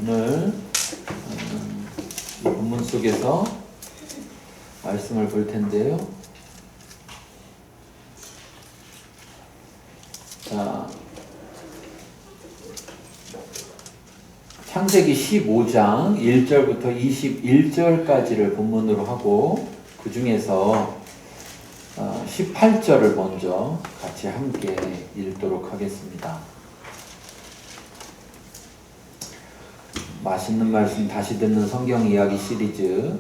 오늘 이 본문 속에서 말씀을 볼 텐데요. 자, 창세기 15장 1절부터 21절까지를 본문으로 하고 그 중에서 18절을 먼저 같이 함께 읽도록 하겠습니다. 맛있는 말씀 다시 듣는 성경 이야기 시리즈,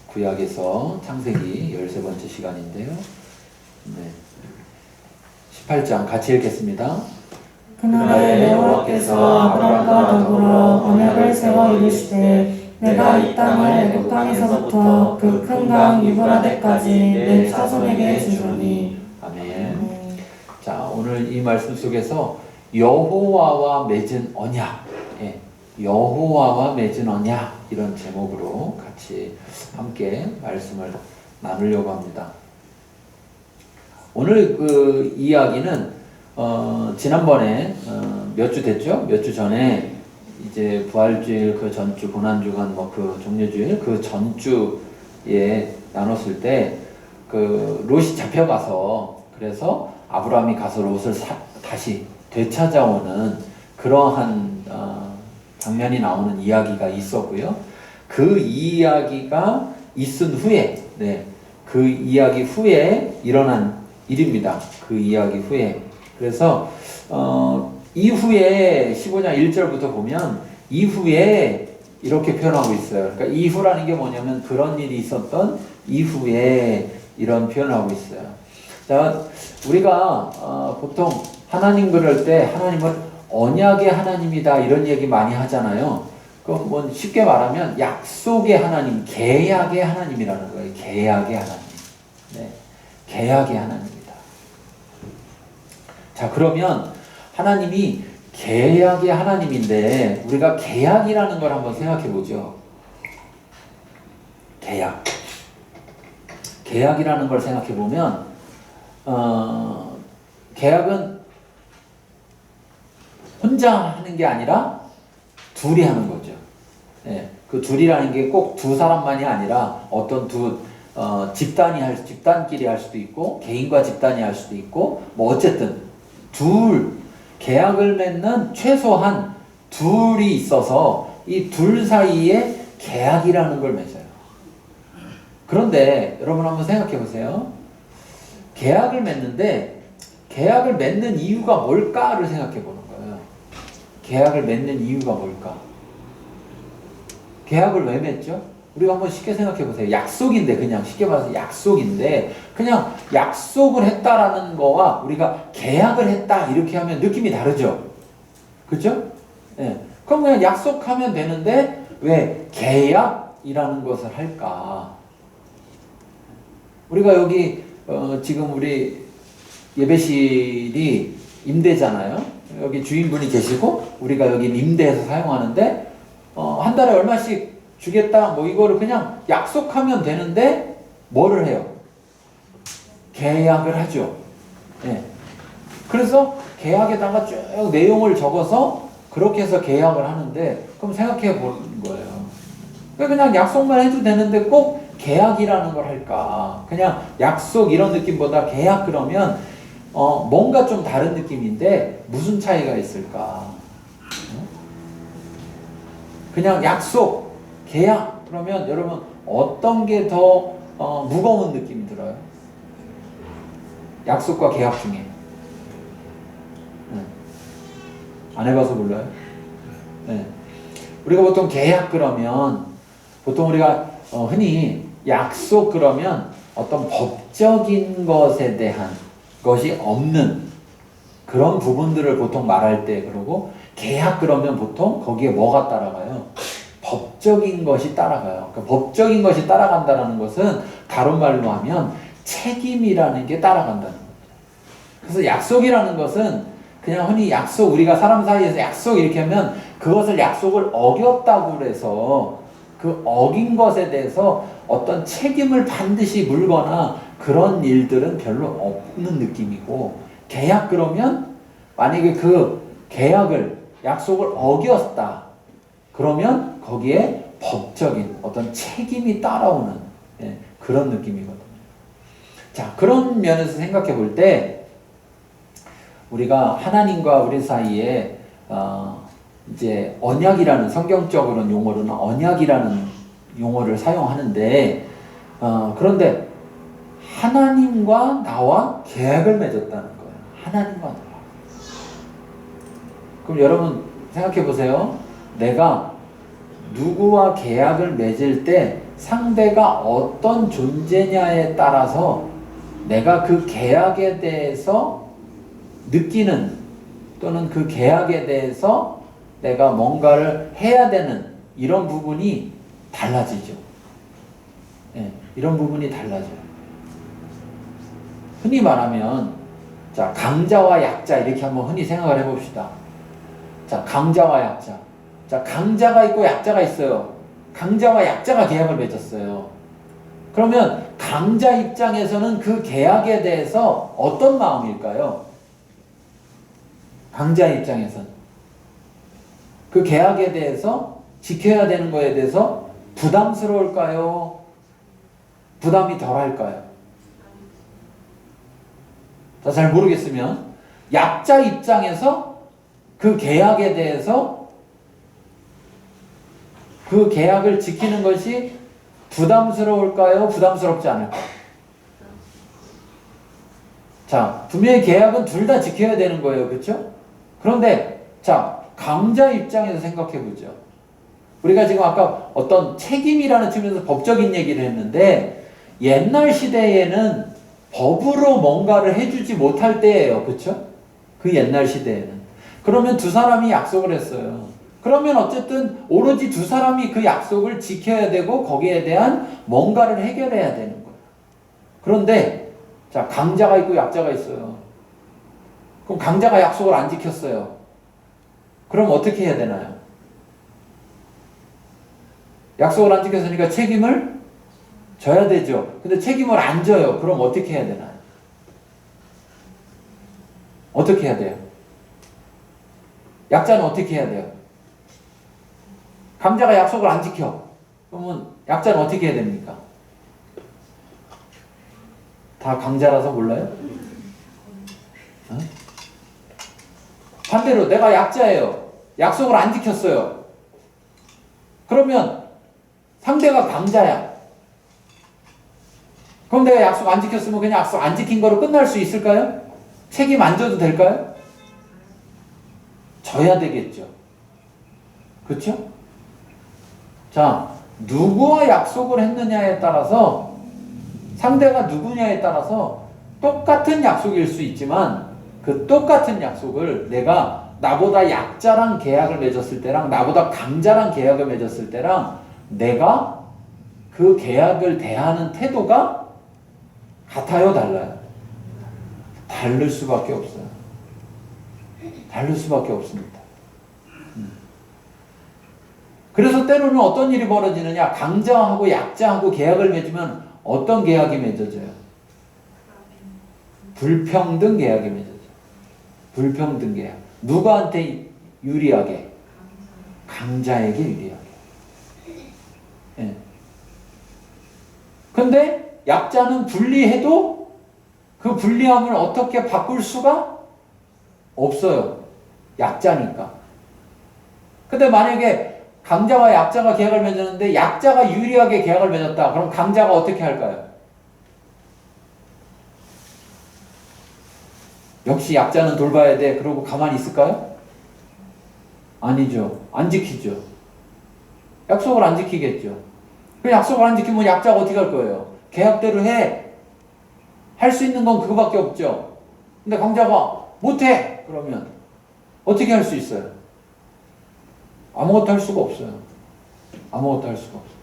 구약에서 창세기 13번째 시간인데요. 18장 같이 읽겠습니다. 그날에 여호와께서 아브람과 더불어 언약을 세워 이르시되 내가 이 땅을 애굽 땅에서부터 그 큰 강 유브라데까지 내 자손에게 주노니. 아멘. 자, 오늘 이 말씀 속에서 여호와와 맺은 언약, 여호와와 맺은 언약, 이런 제목으로 같이 함께 말씀을 나누려고 합니다. 오늘 그 이야기는 지난번에 몇 주 됐죠? 몇 주 전에 이제 부활주일 그 전주, 고난주간 뭐 그 종려주일 그 전주에 나눴을 때 그 롯이 잡혀가서, 그래서 아브라함이 가서 롯을 다시 되찾아오는 그러한 장면이 나오는 이야기가 있었고요. 그 이야기가 있은 후에, 그 이야기 후에 일어난 일입니다. 그 이야기 후에. 그래서 이후에 15장 1절부터 보면 이후에 이렇게 표현하고 있어요. 그러니까 이후라는 게 뭐냐면 그런 일이 있었던 이후에 이런 표현을 하고 있어요. 자, 우리가 보통 하나님 그럴 때 하나님을 언약의 하나님이다 이런 얘기 많이 하잖아요. 그럼 뭐 쉽게 말하면 약속의 하나님, 계약의 하나님이라는 거예요. 계약의 하나님. 계약의 하나님이다. 자, 그러면 하나님이 계약의 하나님인데 우리가 계약이라는 걸 한번 생각해 보죠. 계약. 계약이라는 걸 생각해 보면 계약은 혼자 하는 게 아니라 둘이 하는 거죠. 그 둘이라는 게 꼭 두 사람만이 아니라 어떤 집단끼리 할 수도 있고, 개인과 집단이 할 수도 있고, 뭐 어쨌든 계약을 맺는 최소한 둘이 있어서 이 둘 사이에 계약이라는 걸 맺어요. 그런데 여러분 한번 생각해 보세요. 계약을 맺는데 계약을 맺는 이유가 뭘까를 생각해 보는 거예요. 계약을 맺는 이유가 뭘까? 계약을 왜 맺죠? 우리가 한번 쉽게 생각해 보세요. 약속인데, 그냥 쉽게 말해서 약속인데, 그냥 약속을 했다라는 거와 우리가 계약을 했다 이렇게 하면 느낌이 다르죠? 그죠? 그럼 그냥 약속하면 되는데 왜 계약이라는 것을 할까? 우리가 여기 지금 우리 예배실이 임대잖아요. 여기 주인분이 계시고 우리가 여기 임대해서 사용하는데 한 달에 얼마씩 주겠다 뭐 이거를 그냥 약속하면 되는데 뭐를 해요? 계약을 하죠. 그래서 계약에다가 쭉 내용을 적어서 그렇게 해서 계약을 하는데, 그럼 생각해 보는 거예요. 그냥 약속만 해도 되는데 꼭 계약이라는 걸 할까? 그냥 약속 이런 느낌보다 계약 그러면 뭔가 좀 다른 느낌인데 무슨 차이가 있을까? 그냥 약속, 계약 그러면 여러분 어떤 게 더 무거운 느낌이 들어요? 약속과 계약 중에. 안 해봐서 몰라요? 우리가 보통 계약 그러면 보통 우리가 흔히 약속 그러면 어떤 법적인 것에 대한 것이 없는 그런 부분들을 보통 말할 때 그러고, 계약 그러면 보통 거기에 뭐가 따라가요? 법적인 것이 따라가요. 그러니까 법적인 것이 따라간다는 것은 다른 말로 하면 책임이라는 게 따라간다는 거죠. 그래서 약속이라는 것은 그냥 흔히 약속, 우리가 사람 사이에서 약속 이렇게 하면 그것을 약속을 어겼다고 해서 그 어긴 것에 대해서 어떤 책임을 반드시 물거나 그런 일들은 별로 없는 느낌이고, 계약 그러면 만약에 그 계약을 약속을 어겼다. 그러면 거기에 법적인 어떤 책임이 따라오는 그런 느낌이거든요. 자, 그런 면에서 생각해 볼 때 우리가 하나님과 우리 사이에 이제 언약이라는 성경적으로는 용어로는 언약이라는 용어를 사용하는데 그런데 하나님과 나와 계약을 맺었다는 거예요. 하나님과 나와. 그럼 여러분 생각해 보세요. 내가 누구와 계약을 맺을 때 상대가 어떤 존재냐에 따라서 내가 그 계약에 대해서 느끼는 또는 그 계약에 대해서 내가 뭔가를 해야 되는 이런 부분이 달라지죠. 이런 부분이 달라져요. 흔히 말하면 자, 강자와 약자 이렇게 한번 흔히 생각을 해봅시다. 자, 강자와 약자. 자, 강자가 있고 약자가 있어요. 강자와 약자가 계약을 맺었어요. 그러면 강자 입장에서는 그 계약에 대해서 어떤 마음일까요? 강자 입장에서는 그 계약에 대해서 지켜야 되는 거에 대해서 부담스러울까요? 부담이 덜할까요? 자, 잘 모르겠으면 약자 입장에서 그 계약에 대해서 그 계약을 지키는 것이 부담스러울까요? 부담스럽지 않을까요? 자, 분명히 계약은 둘 다 지켜야 되는 거예요. 그렇죠? 그런데 자, 강자 입장에서 생각해 보죠. 우리가 지금 아까 어떤 책임이라는 측면에서 법적인 얘기를 했는데 옛날 시대에는 법으로 뭔가를 해주지 못할 때예요. 그렇죠? 그 옛날 시대에는. 그러면 두 사람이 약속을 했어요. 그러면 어쨌든 오로지 두 사람이 그 약속을 지켜야 되고 거기에 대한 뭔가를 해결해야 되는 거예요. 그런데 자, 강자가 있고 약자가 있어요. 그럼 강자가 약속을 안 지켰어요. 그럼 어떻게 해야 되나요? 약속을 안 지켰으니까 책임을 져야 되죠. 근데 책임을 안 져요. 그럼 어떻게 해야 되나요? 어떻게 해야 돼요? 약자는 어떻게 해야 돼요? 강자가 약속을 안 지켜. 그러면 약자는 어떻게 해야 됩니까? 다 강자라서 몰라요? 어? 반대로 내가 약자예요. 약속을 안 지켰어요. 그러면 상대가 강자야. 그럼 내가 약속 안 지켰으면 그냥 약속 안 지킨 거로 끝날 수 있을까요? 책임 안 져도 될까요? 져야 되겠죠. 그렇죠? 자, 누구와 약속을 했느냐에 따라서 상대가 누구냐에 따라서 똑같은 약속일 수 있지만 그 똑같은 약속을 내가 나보다 약자랑 계약을 맺었을 때랑 나보다 강자랑 계약을 맺었을 때랑 내가 그 계약을 대하는 태도가 같아요, 달라요? 다를 수밖에 없어요. 다를 수밖에 없습니다. 그래서 때로는 어떤 일이 벌어지느냐? 강자하고 약자하고 계약을 맺으면 어떤 계약이 맺어져요? 불평등 계약이 맺어져요. 불평등 계약. 누구한테 유리하게? 강자에게 유리하게. 예. 근데 약자는 불리해도 그 불리함을 어떻게 바꿀 수가 없어요. 약자니까. 근데 만약에 강자와 약자가 계약을 맺었는데 약자가 유리하게 계약을 맺었다. 그럼 강자가 어떻게 할까요? 역시 약자는 돌봐야 돼. 그러고 가만히 있을까요? 아니죠. 안 지키죠. 약속을 안 지키겠죠. 그 약속을 안 지키면 약자가 어떻게 할 거예요? 계약대로 해. 할 수 있는 건 그거밖에 없죠. 근데 강자가 못해. 그러면 어떻게 할 수 있어요? 아무것도 할 수가 없어요. 아무것도 할 수가 없어요.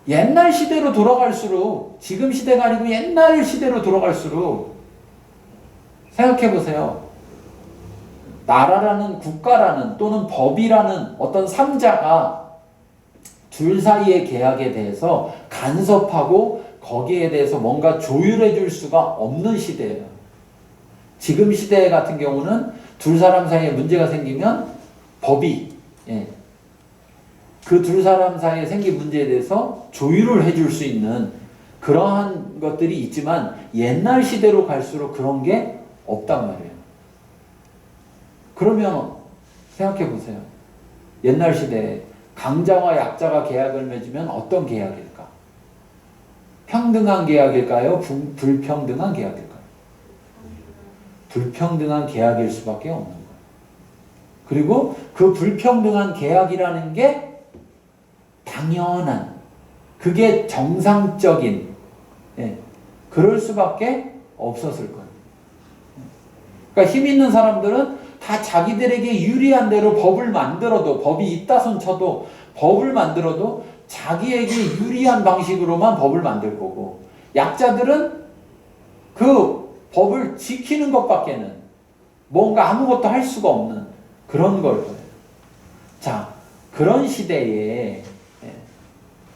옛날 시대로 돌아갈수록 지금 시대가 아니고 옛날 시대로 돌아갈수록 생각해 보세요. 나라라는 국가라는 또는 법이라는 어떤 삼자가 둘 사이의 계약에 대해서 간섭하고 거기에 대해서 뭔가 조율해 줄 수가 없는 시대예요. 지금 시대 같은 경우는 둘 사람 사이에 문제가 생기면 법이 그 둘 사람 사이에 생긴 문제에 대해서 조율을 해줄 수 있는 그러한 것들이 있지만 옛날 시대로 갈수록 그런 게 없단 말이에요. 그러면 생각해 보세요. 옛날 시대에 강자와 약자가 계약을 맺으면 어떤 계약일까? 평등한 계약일까요? 불평등한 계약일까요? 불평등한 계약일 수밖에 없는 거예요. 그리고 그 불평등한 계약이라는 게 당연한, 그게 정상적인, 그럴 수밖에 없었을 거예요. 그러니까 힘 있는 사람들은 다 자기들에게 유리한 대로 법을 만들어도, 법이 있다 손 쳐도 법을 만들어도 자기에게 유리한 방식으로만 법을 만들 거고, 약자들은 그 법을 지키는 것밖에는 뭔가 아무것도 할 수가 없는 그런 걸 거예요. 자, 그런 시대에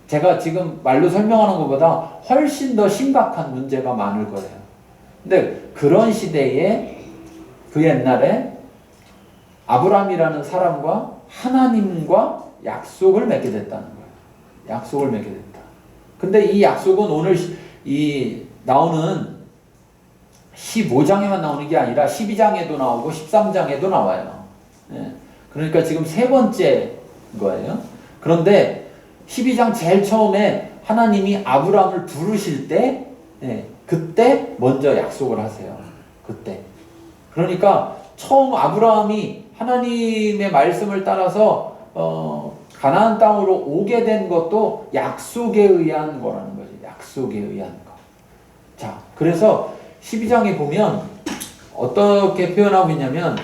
제가 지금 말로 설명하는 것보다 훨씬 더 심각한 문제가 많을 거예요. 근데 그런 시대에 그 옛날에 아브라함이라는 사람과 하나님과 약속을 맺게 됐다는 거예요. 약속을 맺게 됐다. 근데 이 약속은 오늘 이 나오는 15장에만 나오는 게 아니라 12장에도 나오고 13장에도 나와요. 그러니까 지금 세 번째 거예요. 그런데 12장 제일 처음에 하나님이 아브라함을 부르실 때 그때 먼저 약속을 하세요. 그때. 그러니까 처음 아브라함이 하나님의 말씀을 따라서 가나안 땅으로 오게 된 것도 약속에 의한 거라는 거죠. 약속에 의한 거. 자, 그래서 12장에 보면 어떻게 표현하고 있냐면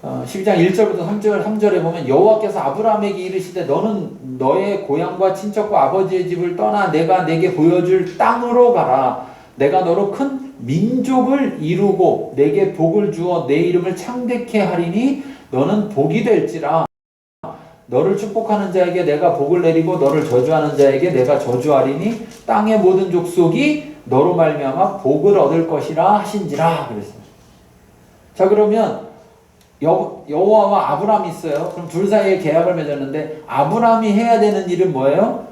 12장 1절부터 3절에 보면 여호와께서 아브라함에게 이르시되 너는 너의 고향과 친척과 아버지의 집을 떠나 내가 내게 보여줄 땅으로 가라. 내가 너로 큰 민족을 이루고 내게 복을 주어 내 이름을 창대케 하리니 너는 복이 될지라. 너를 축복하는 자에게 내가 복을 내리고 너를 저주하는 자에게 내가 저주하리니 땅의 모든 족속이 너로 말미암아 복을 얻을 것이라 하신지라 그랬어요. 자, 그러면 여호와와 아브라함이 있어요. 그럼 둘 사이에 계약을 맺었는데 아브라함이 해야 되는 일은 뭐예요?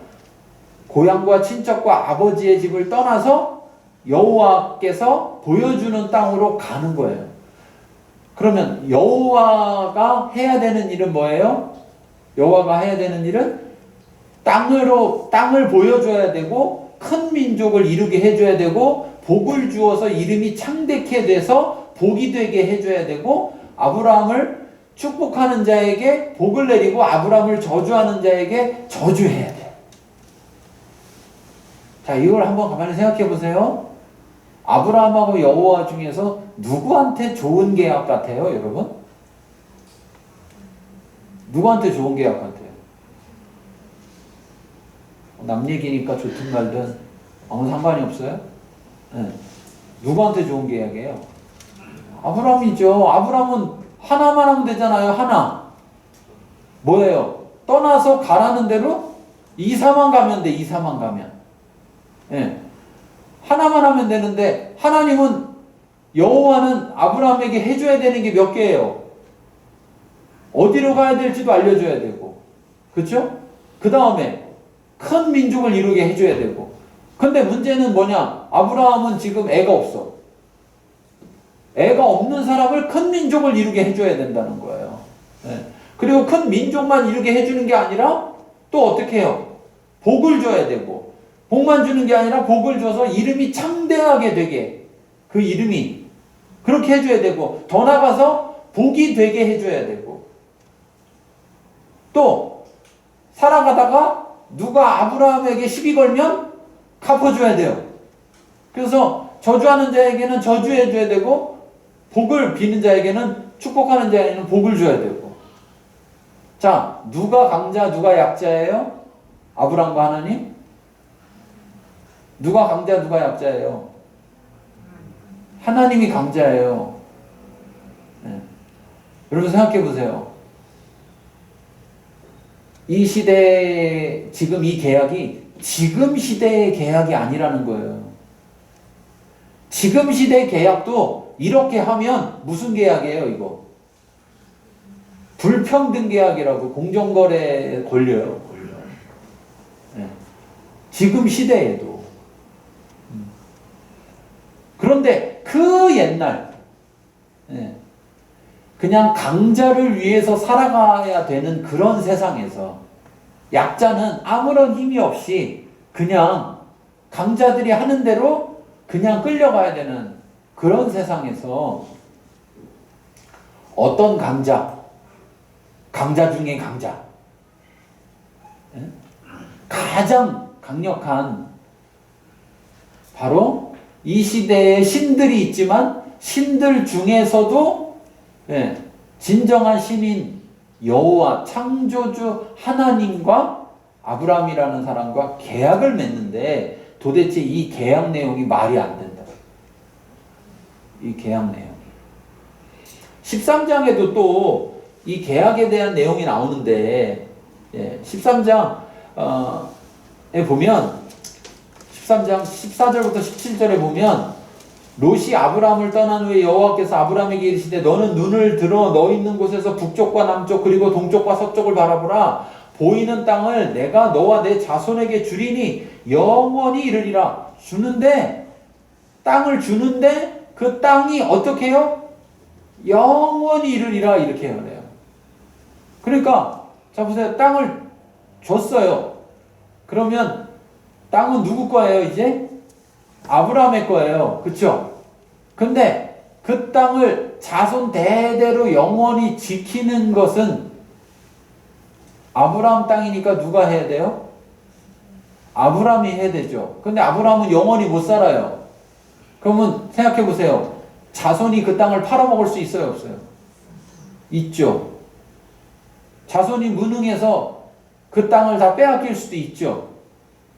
고향과 친척과 아버지의 집을 떠나서 여호와께서 보여주는 땅으로 가는 거예요. 그러면 여호와가 해야 되는 일은 뭐예요? 여호와가 해야 되는 일은 땅을 보여줘야 되고 큰 민족을 이루게 해줘야 되고 복을 주어서 이름이 창대케 돼서 복이 되게 해줘야 되고 아브라함을 축복하는 자에게 복을 내리고 아브라함을 저주하는 자에게 저주해야 돼요. 자, 이걸 한번 가만히 생각해 보세요. 아브라함하고 여호와 중에서 누구한테 좋은 계약 같아요, 여러분? 누구한테 좋은 계약 같아요? 남 얘기니까 좋든 말든 아무 상관이 없어요? 누구한테 좋은 계약이에요? 아브라함이죠. 아브라함은 하나만 하면 되잖아요. 하나. 뭐예요? 떠나서 가라는 대로 2사만 가면 돼. 2사만 가면. 하나만 하면 되는데 하나님은 여호와는 아브라함에게 해줘야 되는 게 몇 개예요? 어디로 가야 될지도 알려줘야 되고, 그렇죠? 그 다음에 큰 민족을 이루게 해줘야 되고. 근데 문제는 뭐냐? 아브라함은 지금 애가 없어. 애가 없는 사람을 큰 민족을 이루게 해줘야 된다는 거예요. 그리고 큰 민족만 이루게 해주는 게 아니라 또 어떻게 해요? 복을 줘야 되고, 복만 주는 게 아니라 복을 줘서 이름이 창대하게 되게, 그 이름이 그렇게 해줘야 되고, 더 나아가서 복이 되게 해줘야 되고, 또 살아가다가 누가 아브라함에게 시비 걸면 갚아줘야 돼요. 그래서 저주하는 자에게는 저주해줘야 되고, 복을 비는 자에게는, 축복하는 자에게는 복을 줘야 되고. 자, 누가 강자, 누가 약자예요? 아브라함과 하나님? 누가 강자, 누가 약자예요? 하나님이 강자예요. 여러분 생각해 보세요. 이 시대, 지금 이 계약이 지금 시대의 계약이 아니라는 거예요. 지금 시대의 계약도 이렇게 하면 무슨 계약이에요, 이거? 불평등 계약이라고 공정거래에 걸려요. 네. 지금 시대에도. 그런데 그 옛날, 네. 그냥 강자를 위해서 살아가야 되는 그런 세상에서 약자는 아무런 힘이 없이 그냥 강자들이 하는 대로 그냥 끌려가야 되는 그런 세상에서 어떤 강자 중에 강자, 가장 강력한 바로 이 시대에 신들이 있지만 신들 중에서도 진정한 신인 여호와 창조주 하나님과 아브라함이라는 사람과 계약을 맺는데 도대체 이 계약 내용이 말이 안 된다. 이 계약 내용. 13장에도 또 이 계약에 대한 내용이 나오는데 13장에 보면 13장 14절부터 17절에 보면 롯이 아브라함을 떠난 후에 여호와께서 아브라함에게 이르시되 너는 눈을 들어 너 있는 곳에서 북쪽과 남쪽 그리고 동쪽과 서쪽을 바라보라. 보이는 땅을 내가 너와 내 자손에게 주리니 영원히 이르리라. 주는데 땅을 주는데 그 땅이 어떻게 해요? 영원히 이르리라 이렇게 해요. 그러니까 자 보세요. 땅을 줬어요. 그러면 땅은 누구 거예요 이제? 아브라함의 거예요. 그쵸? 근데 그 땅을 자손 대대로 영원히 지키는 것은 아브라함 땅이니까 누가 해야 돼요? 아브라함이 해야 되죠. 근데 아브라함은 영원히 못 살아요. 그러면 생각해 보세요. 자손이 그 땅을 팔아먹을 수 있어요? 없어요? 있죠. 자손이 무능해서 그 땅을 다 빼앗길 수도 있죠.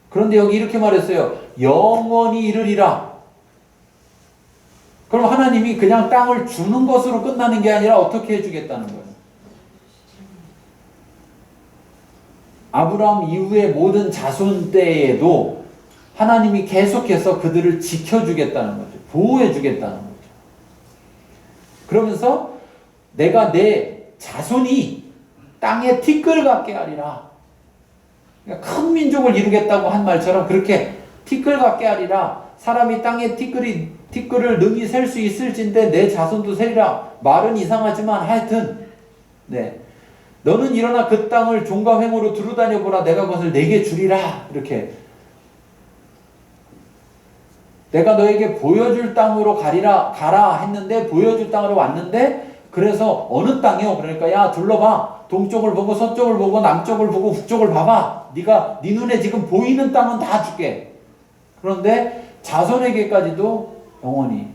그런데 여기 이렇게 말했어요. 영원히 이르리라. 그럼 하나님이 그냥 땅을 주는 것으로 끝나는 게 아니라 어떻게 해주겠다는 거예요? 아브라함 이후의 모든 자손 때에도 하나님이 계속해서 그들을 지켜주겠다는 거죠. 보호해주겠다는 거죠. 그러면서 내가 내 자손이 땅에 티끌 같게 하리라. 그러니까 큰 민족을 이루겠다고 한 말처럼 그렇게 티끌 같게 하리라. 사람이 땅에 티끌을 능히 셀 수 있을진데 내 자손도 세리라. 말은 이상하지만 하여튼 너는 일어나 그 땅을 종과 횡으로 두루다녀 보라. 내가 그것을 내게 주리라. 이렇게 내가 너에게 보여줄 땅으로 가라 했는데 보여줄 땅으로 왔는데 그래서 어느 땅이요? 그러니까 야 둘러봐. 동쪽을 보고 서쪽을 보고 남쪽을 보고 북쪽을 봐봐. 네 눈에 지금 보이는 땅은 다 줄게. 그런데 자손에게까지도 영원히.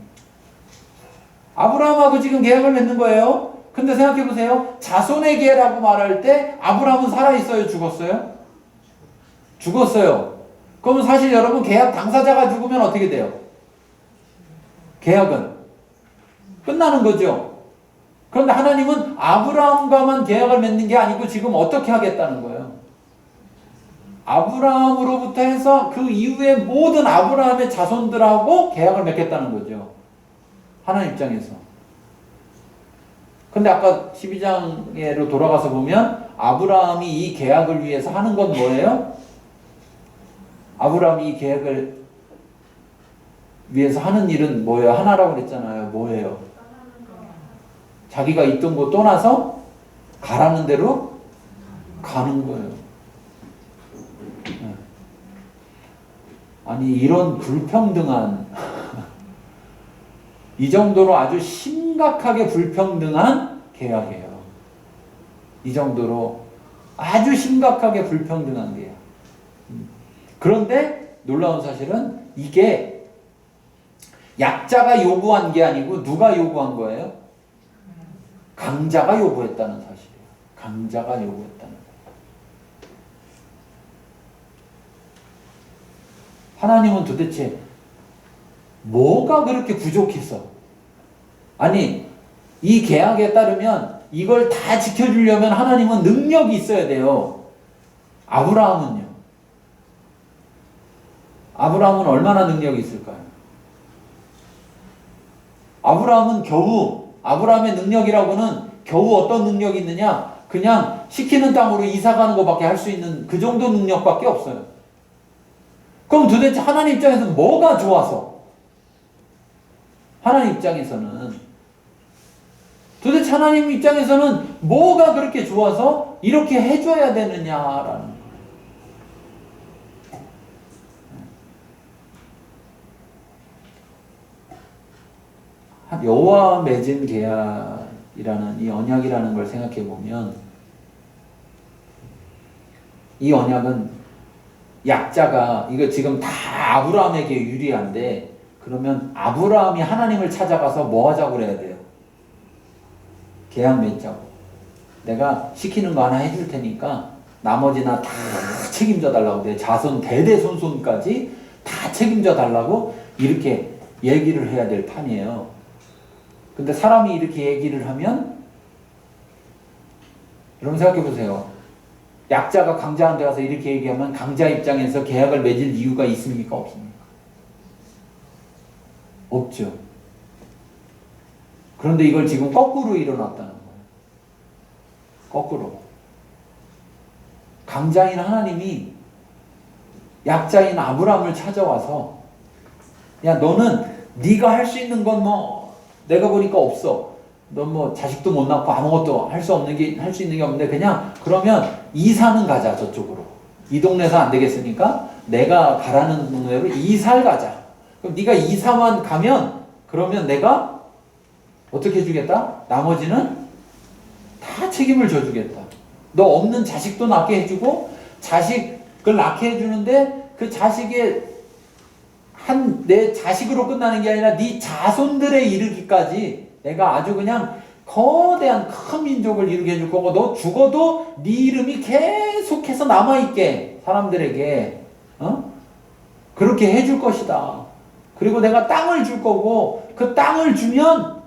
아브라함하고 지금 계약을 맺는 거예요. 근데 생각해 보세요. 자손에게라고 말할 때 아브라함은 살아있어요? 죽었어요? 죽었어요. 그러면 사실 여러분 계약 당사자가 죽으면 어떻게 돼요? 계약은 끝나는 거죠. 그런데 하나님은 아브라함과만 계약을 맺는 게 아니고 지금 어떻게 하겠다는 거예요? 아브라함으로부터 해서 그 이후에 모든 아브라함의 자손들하고 계약을 맺겠다는 거죠. 하나님 입장에서. 근데 아까 12장으로 돌아가서 보면 아브라함이 이 계약을 위해서 하는 건 뭐예요? 아브라함이 이 계약을 위해서 하는 일은 뭐예요? 하나라고 그랬잖아요. 뭐예요? 자기가 있던 곳 떠나서 가라는 대로 가는 거예요. 아니 이런 불평등한 이 정도로 아주 심각하게 불평등한 계약이에요. 이 정도로 아주 심각하게 불평등한 계약. 그런데 놀라운 사실은 이게 약자가 요구한 게 아니고 누가 요구한 거예요? 강자가 요구했다는 사실이에요. 강자가 요구했다는 거예요. 하나님은 도대체 뭐가 그렇게 부족해서 아니 이 계약에 따르면 이걸 다 지켜주려면 하나님은 능력이 있어야 돼요. 아브라함은요? 아브라함은 얼마나 능력이 있을까요? 아브라함은 겨우, 아브라함의 능력이라고는 겨우 어떤 능력이 있느냐? 그냥 시키는 땅으로 이사 가는 것밖에 할 수 있는 그 정도 능력밖에 없어요. 그럼 도대체 하나님 입장에서는 뭐가 좋아서? 하나님 입장에서는 도대체 하나님 입장에서는 뭐가 그렇게 좋아서 이렇게 해줘야 되느냐라는 거예요. 여호와 맺은 계약이라는 이 언약이라는 걸 생각해 보면 이 언약은 약자가 이거 지금 다 아브라함에게 유리한데 그러면 아브라함이 하나님을 찾아가서 뭐 하자고 그래야 돼요? 계약 맺자고. 내가 시키는 거 하나 해줄 테니까 나머지나 다 책임져 달라고, 내 자손 대대손손까지 다 책임져 달라고 이렇게 얘기를 해야 될 판이에요. 근데 사람이 이렇게 얘기를 하면 여러분 생각해 보세요. 약자가 강자한테 가서 이렇게 얘기하면 강자 입장에서 계약을 맺을 이유가 있습니까? 없습니까? 없죠. 그런데 이걸 지금 거꾸로 일어났다는 거예요. 거꾸로. 강자인 하나님이 약자인 아브라함을 찾아와서 야 너는 네가 할 수 있는 건 뭐 내가 보니까 없어. 넌 뭐 자식도 못 낳고 아무것도 할 수 있는 게 없는데 그냥 그러면 이사는 가자 저쪽으로. 이 동네에서 안 되겠으니까 내가 가라는 동네로 이사를 가자. 그럼 네가 이사만 가면 그러면 내가 어떻게 해주겠다? 나머지는 다 책임을 져주겠다. 너 없는 자식도 낳게 해주고 자식을 낳게 해주는데 그 자식의 내 자식으로 끝나는 게 아니라 네 자손들에 이르기까지 내가 아주 그냥 거대한 큰 민족을 이루게 해줄 거고 너 죽어도 네 이름이 계속해서 남아있게 사람들에게 그렇게 해줄 것이다. 그리고 내가 땅을 줄 거고 그 땅을 주면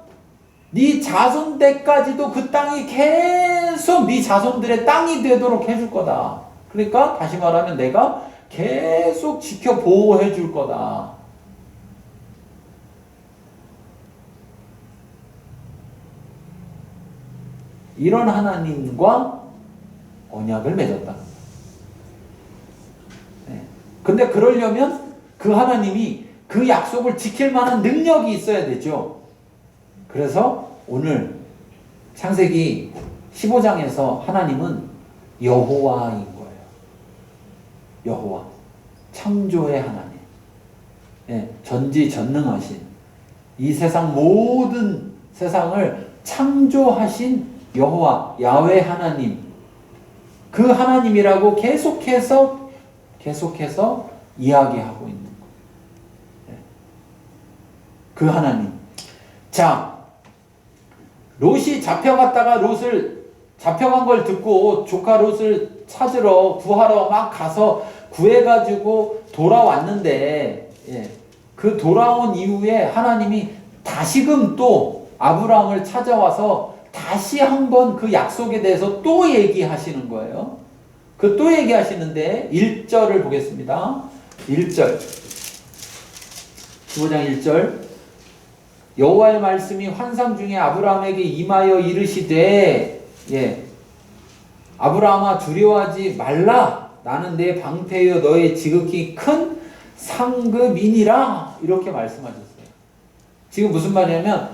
네 자손 때까지도 그 땅이 계속 네 자손들의 땅이 되도록 해줄 거다. 그러니까 다시 말하면 내가 계속 지켜 보호해 줄 거다. 이런 하나님과 언약을 맺었다. 네. 근데 그러려면 그 하나님이 그 약속을 지킬 만한 능력이 있어야 되죠. 그래서 오늘 창세기 15장에서 하나님은 여호와인 거예요. 여호와, 창조의 하나님, 전지전능하신 이 세상 모든 세상을 창조하신 여호와, 야훼 하나님, 그 하나님이라고 계속해서 이야기하고 있는 거예요. 그 하나님. 자, 롯이 잡혀간 걸 듣고 조카 롯을 찾으러 구하러 막 가서 구해가지고 돌아왔는데 그 돌아온 이후에 하나님이 다시금 또 아브라함을 찾아와서 다시 한번 그 약속에 대해서 또 얘기하시는 거예요. 그 또 얘기하시는데 1절을 보겠습니다. 1절 15장 1절 여호와의 말씀이 환상 중에 아브라함에게 임하여 이르시되 아브라함아 두려워하지 말라. 나는 내 방패여 너의 지극히 큰 상급이니라. 이렇게 말씀하셨어요. 지금 무슨 말이냐면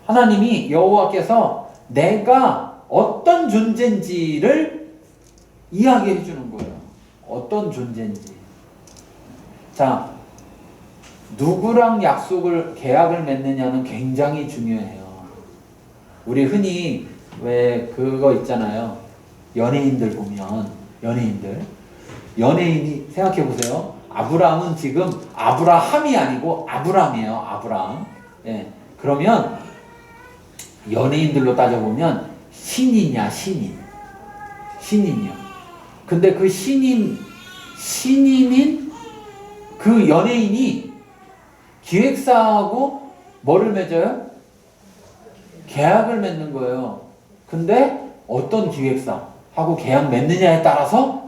하나님이 여호와께서 내가 어떤 존재인지를 이야기해 주는 거예요. 어떤 존재인지. 자, 누구랑 계약을 맺느냐는 굉장히 중요해요. 우리 흔히 왜 그거 있잖아요. 연예인들 보면 연예인이 생각해 보세요. 아브라함은 지금 아브라함이 아니고 아브람이에요. 아브람. 그러면 연예인들로 따져보면 신이냐 신인이요. 근데 그 신인인 그 연예인이 기획사하고 뭐를 맺어요? 계약을 맺는 거예요. 근데 어떤 기획사하고 계약 맺느냐에 따라서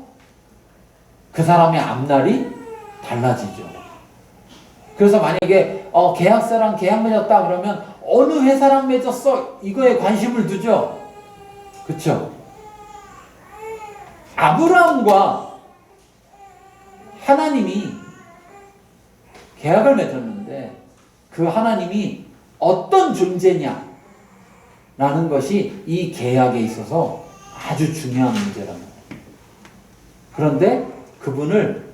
그 사람의 앞날이 달라지죠. 그래서 만약에 계약사랑 계약 맺었다 그러면 어느 회사랑 맺었어? 이거에 관심을 두죠. 그쵸? 아브라함과 하나님이 계약을 맺었는데 그 하나님이 어떤 존재냐 라는 것이 이 계약에 있어서 아주 중요한 문제란 말이에요. 그런데 그분을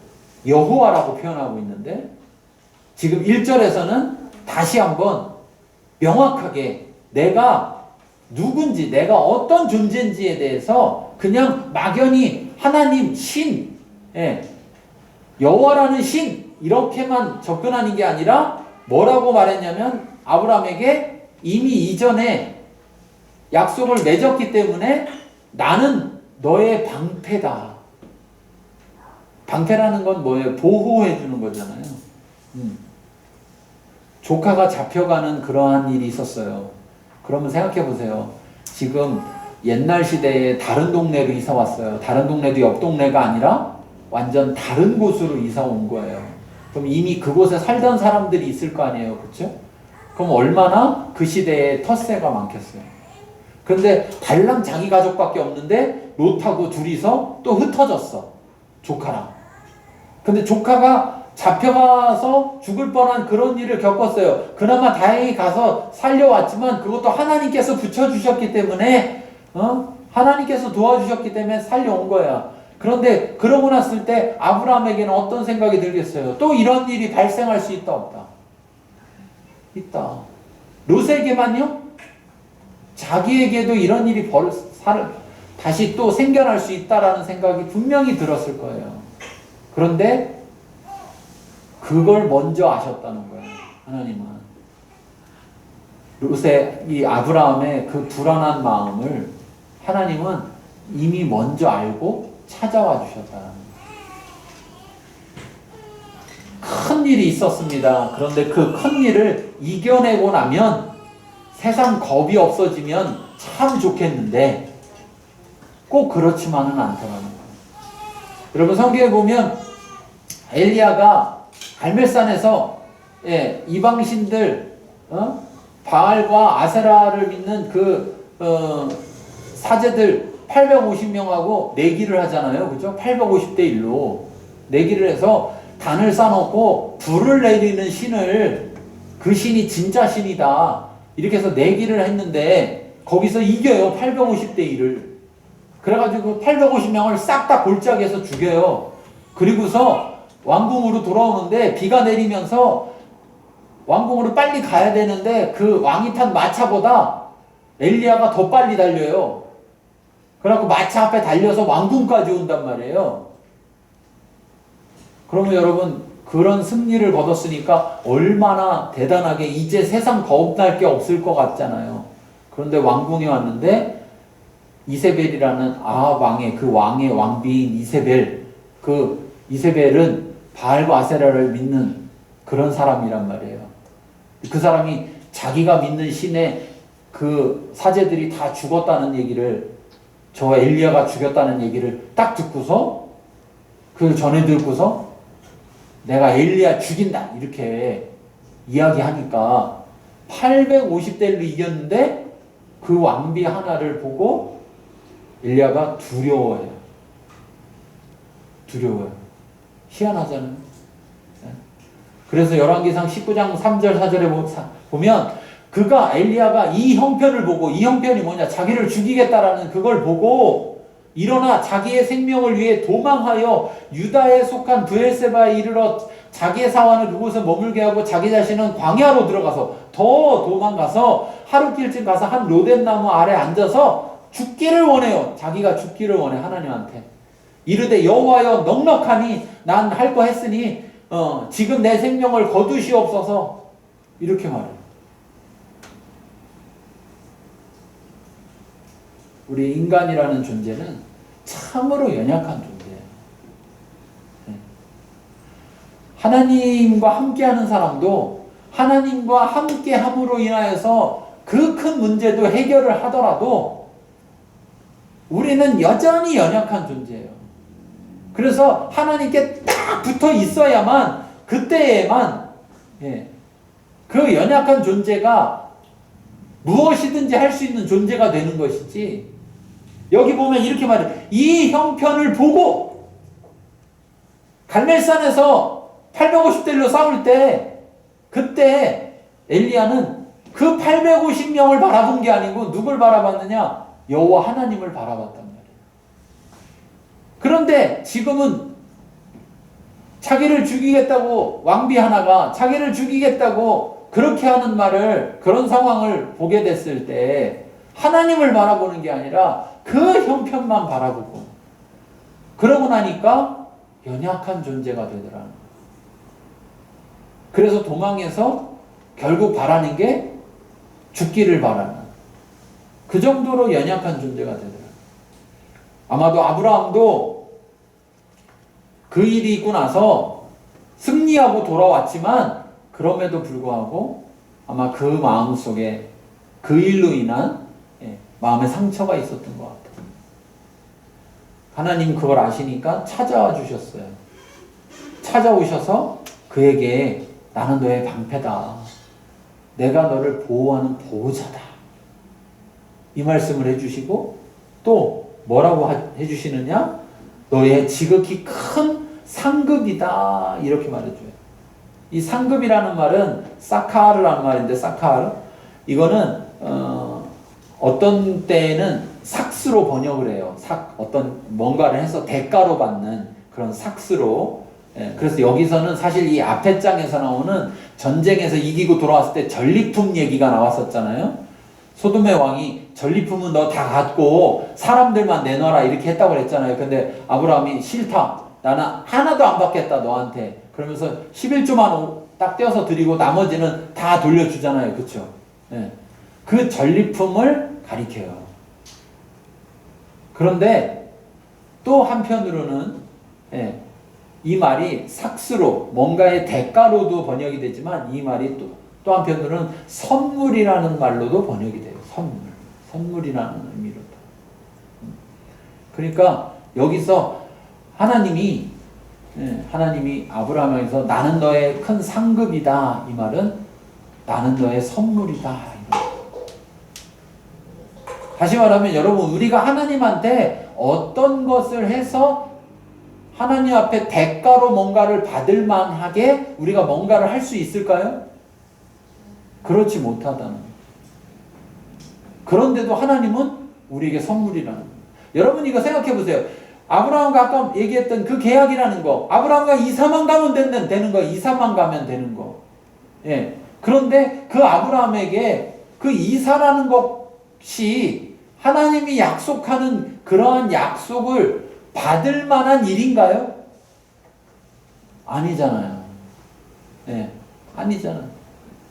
여호와라고 표현하고 있는데 지금 1절에서는 다시 한번 명확하게 내가 누군지, 내가 어떤 존재인지에 대해서 그냥 막연히 하나님, 신, 여호와라는 신 이렇게만 접근하는 게 아니라 뭐라고 말했냐면 아브라함에게 이미 이전에 약속을 맺었기 때문에 나는 너의 방패다. 방패라는 건 뭐예요? 보호해 주는 거잖아요. 조카가 잡혀가는 그러한 일이 있었어요. 그러면 생각해 보세요. 지금 옛날 시대에 다른 동네로 이사 왔어요. 다른 동네도 옆 동네가 아니라 완전 다른 곳으로 이사 온 거예요. 그럼 이미 그곳에 살던 사람들이 있을 거 아니에요. 그렇죠? 그럼 얼마나 그 시대에 텃세가 많겠어요. 근데 달랑 자기 가족밖에 없는데 롯하고 둘이서 또 흩어졌어. 조카랑. 근데 조카가 잡혀가서 죽을 뻔한 그런 일을 겪었어요. 그나마 다행히 가서 살려왔지만 그것도 하나님께서 붙여주셨기 때문에 하나님께서 도와주셨기 때문에 살려온 거야. 그런데 그러고 났을 때 아브라함에게는 어떤 생각이 들겠어요? 또 이런 일이 발생할 수 있다 없다? 있다. 롯에게만요? 자기에게도 이런 일이 다시 또 생겨날 수 있다라는 생각이 분명히 들었을 거예요. 그런데 그걸 먼저 아셨다는 거예요. 하나님은. 롯의 이 아브라함의 그 불안한 마음을 하나님은 이미 먼저 알고 찾아와 주셨다. 큰 일이 있었습니다. 그런데 그 큰 일을 이겨내고 나면 세상 겁이 없어지면 참 좋겠는데 꼭 그렇지만은 않더라는 거예요. 여러분 성경에 보면 엘리야가 갈멜산에서 이방신들 바알과 아세라를 믿는 그 사제들 850명하고 내기를 하잖아요. 그죠? 850대 1로 내기를 해서 단을 쌓아놓고 불을 내리는 신을 그 신이 진짜 신이다. 이렇게 해서 내기를 했는데 거기서 이겨요. 850대 1을. 그래가지고 850명을 싹 다 골짜기에서 죽여요. 그리고서 왕궁으로 돌아오는데 비가 내리면서 왕궁으로 빨리 가야 되는데 그 왕이 탄 마차보다 엘리야가 더 빨리 달려요. 그래갖고 마차 앞에 달려서 왕궁까지 온단 말이에요. 그러면 여러분 그런 승리를 거뒀으니까 얼마나 대단하게 이제 세상 겁날 게 없을 것 같잖아요. 그런데 왕궁에 왔는데 이세벨이라는 아합 왕의 그 왕의 왕비인 이세벨, 그 이세벨은 바알과 아세라를 믿는 그런 사람이란 말이에요. 그 사람이 자기가 믿는 신의 그 사제들이 다 죽었다는 얘기를, 저 엘리야가 죽였다는 얘기를 딱 듣고서 그 전에 듣고서 내가 엘리야 죽인다 이렇게 이야기하니까 850대 1로 이겼는데 그 왕비 하나를 보고 엘리야가 두려워해요. 희한하잖아요. 그래서 열왕기상 19장 3절 4절에 보면 그가 엘리야가 이 형편을 보고, 이 형편이 뭐냐, 자기를 죽이겠다라는 그걸 보고 일어나 자기의 생명을 위해 도망하여 유다에 속한 브엘세바에 이르러 자기의 사환을 그곳에 머물게 하고 자기 자신은 광야로 들어가서 더 도망가서 하룻길쯤 가서 한 로뎀나무 아래 앉아서 죽기를 원해요. 자기가 죽기를 원해. 하나님한테 이르되 여호와여 넉넉하니 난 할 거 했으니 지금 내 생명을 거두시옵소서 이렇게 말해요. 우리 인간이라는 존재는 참으로 연약한 존재예요. 하나님과 함께하는 사람도 하나님과 함께함으로 인하여서 그 큰 문제도 해결을 하더라도 우리는 여전히 연약한 존재예요. 그래서 하나님께 딱 붙어 있어야만 그때에만 그 연약한 존재가 무엇이든지 할 수 있는 존재가 되는 것이지. 여기 보면 이렇게 말해. 이 형편을 보고 갈멜산에서 850대로 싸울 때 그때 엘리야는 그 850명을 바라본 게 아니고 누굴 바라봤느냐? 여호와 하나님을 바라봤단 말이에요. 그런데 지금은 자기를 죽이겠다고 왕비 하나가 자기를 죽이겠다고 그렇게 하는 말을 그런 상황을 보게 됐을 때 하나님을 바라보는 게 아니라 그 형편만 바라보고 그러고 나니까 연약한 존재가 되더라는 거예요. 그래서 도망해서 결국 바라는 게 죽기를 바라는 그 정도로 연약한 존재가 되더라고요. 아마도 아브라함도 그 일이 있고 나서 승리하고 돌아왔지만 그럼에도 불구하고 아마 그 마음속에 그 일로 인한 마음의 상처가 있었던 것 같아요. 하나님 그걸 아시니까 찾아와 주셨어요. 찾아오셔서 그에게 나는 너의 방패다. 내가 너를 보호하는 보호자다. 이 말씀을 해주시고 또 뭐라고 해주시느냐? 너의 지극히 큰 상급이다. 이렇게 말해줘요. 이 상급이라는 말은 사카르라는 말인데 사카르 이거는 어떤 때에는 삭스로 번역을 해요. 어떤 뭔가를 해서 대가로 받는 그런 삭스로. 그래서 여기서는 사실 이 앞에 장에서 나오는 전쟁에서 이기고 돌아왔을 때 전리품 얘기가 나왔었잖아요. 소돔의 왕이 전리품은 너 다 갖고 사람들만 내놔라 이렇게 했다고 그랬잖아요. 근데 아브라함이 싫다. 나는 하나도 안 받겠다 너한테. 그러면서 11조만 딱 떼어서 드리고 나머지는 다 돌려주잖아요. 그쵸? 그 전리품을 가리켜요. 그런데 또 한편으로는 이 말이 삭스로 뭔가의 대가로도 번역이 되지만 이 말이 또 한편으로는 선물이라는 말로도 번역이 돼요. 선물이라는 의미로도. 그러니까 여기서 하나님이 아브라함에게서 나는 너의 큰 상급이다. 이 말은 나는 너의 선물이다. 다시 말하면 여러분 우리가 하나님한테 어떤 것을 해서 하나님 앞에 대가로 뭔가를 받을 만하게 우리가 뭔가를 할 수 있을까요? 그렇지 못하다는 거예요. 그런데도 하나님은 우리에게 선물이라는 거예요. 여러분 이거 생각해 보세요. 아브라함과 아까 얘기했던 그 계약이라는 거 아브라함과 이사만 가면 되는 거 이사만 가면 되는 거 그런데 그 아브라함에게 그 이사라는 것이 하나님이 약속하는 그러한 약속을 받을 만한 일인가요? 아니잖아요. 아니잖아요.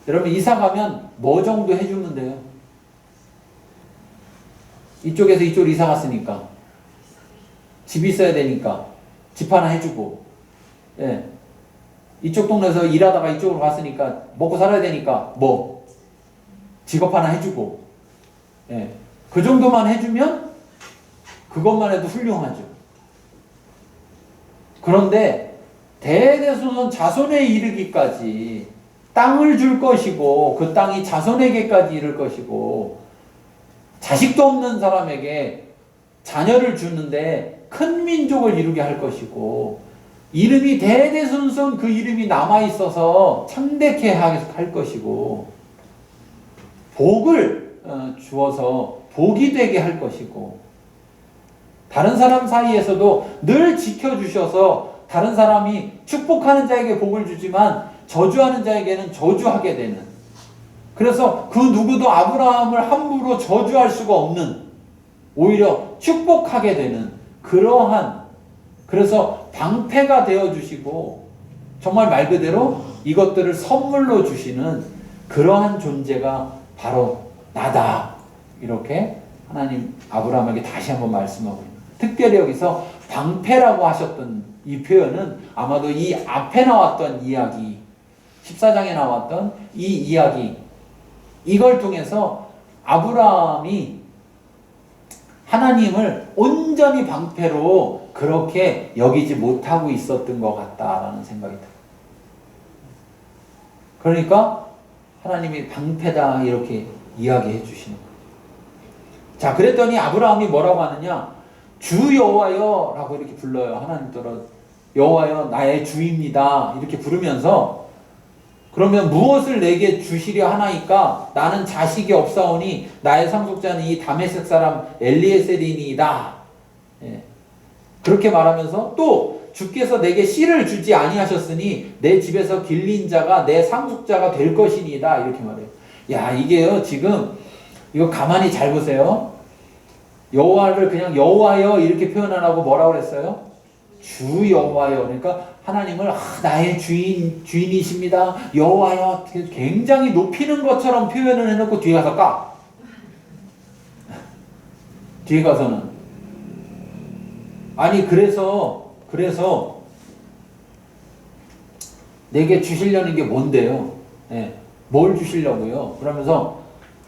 여러분 이사 가면 뭐 정도 해주면 돼요? 이쪽에서 이쪽으로 이사 갔으니까 집이 있어야 되니까 집 하나 해주고 이쪽 동네에서 일하다가 이쪽으로 갔으니까 먹고 살아야 되니까 뭐 직업 하나 해주고 그 정도만 해주면 그것만 해도 훌륭하죠. 그런데 대대손손 자손에 이르기까지 땅을 줄 것이고 그 땅이 자손에게까지 이를 것이고 자식도 없는 사람에게 자녀를 주는데 큰 민족을 이루게 할 것이고 이름이 대대손손 그 이름이 남아있어서 창대케 할 것이고 복을 주어서 복이 되게 할 것이고 다른 사람 사이에서도 늘 지켜주셔서 다른 사람이 축복하는 자에게 복을 주지만 저주하는 자에게는 저주하게 되는 그래서 그 누구도 아브라함을 함부로 저주할 수가 없는 오히려 축복하게 되는 그러한 그래서 방패가 되어주시고 정말 말 그대로 이것들을 선물로 주시는 그러한 존재가 바로 나다. 이렇게 하나님 아브라함에게 다시 한번 말씀하고 있습니다. 특별히 여기서 방패라고 하셨던 이 표현은 아마도 이 앞에 나왔던 이야기 14장에 나왔던 이 이야기 이걸 통해서 아브라함이 하나님을 온전히 방패로 그렇게 여기지 못하고 있었던 것 같다라는 생각이 들어요. 그러니까 하나님이 방패다 이렇게 이야기해 주시는 거예요. 자, 그랬더니 아브라함이 뭐라고 하느냐? 주 여호와여 라고 이렇게 불러요. 하나님처럼 여호와여 나의 주입니다. 이렇게 부르면서 그러면 무엇을 내게 주시려 하나이까? 나는 자식이 없사오니 나의 상속자는 이 다메섹 사람 엘리에셀이니이다. 예. 그렇게 말하면서 또 주께서 내게 씨를 주지 아니하셨으니 내 집에서 길린 자가 내 상속자가 될 것이니이다. 이렇게 말해요. 야, 이게요 지금 이거 가만히 잘 보세요. 여호와를 그냥 여호와여 이렇게 표현 안 하고 뭐라고 그랬어요? 주 여호와여. 그러니까 하나님을 나의 주인이십니다. 여호와여. 굉장히 높이는 것처럼 표현을 해놓고 뒤에 가서 까. 뒤에 가서는 아니 그래서 내게 주시려는 게 뭔데요? 예, 뭘 주시려고요? 그러면서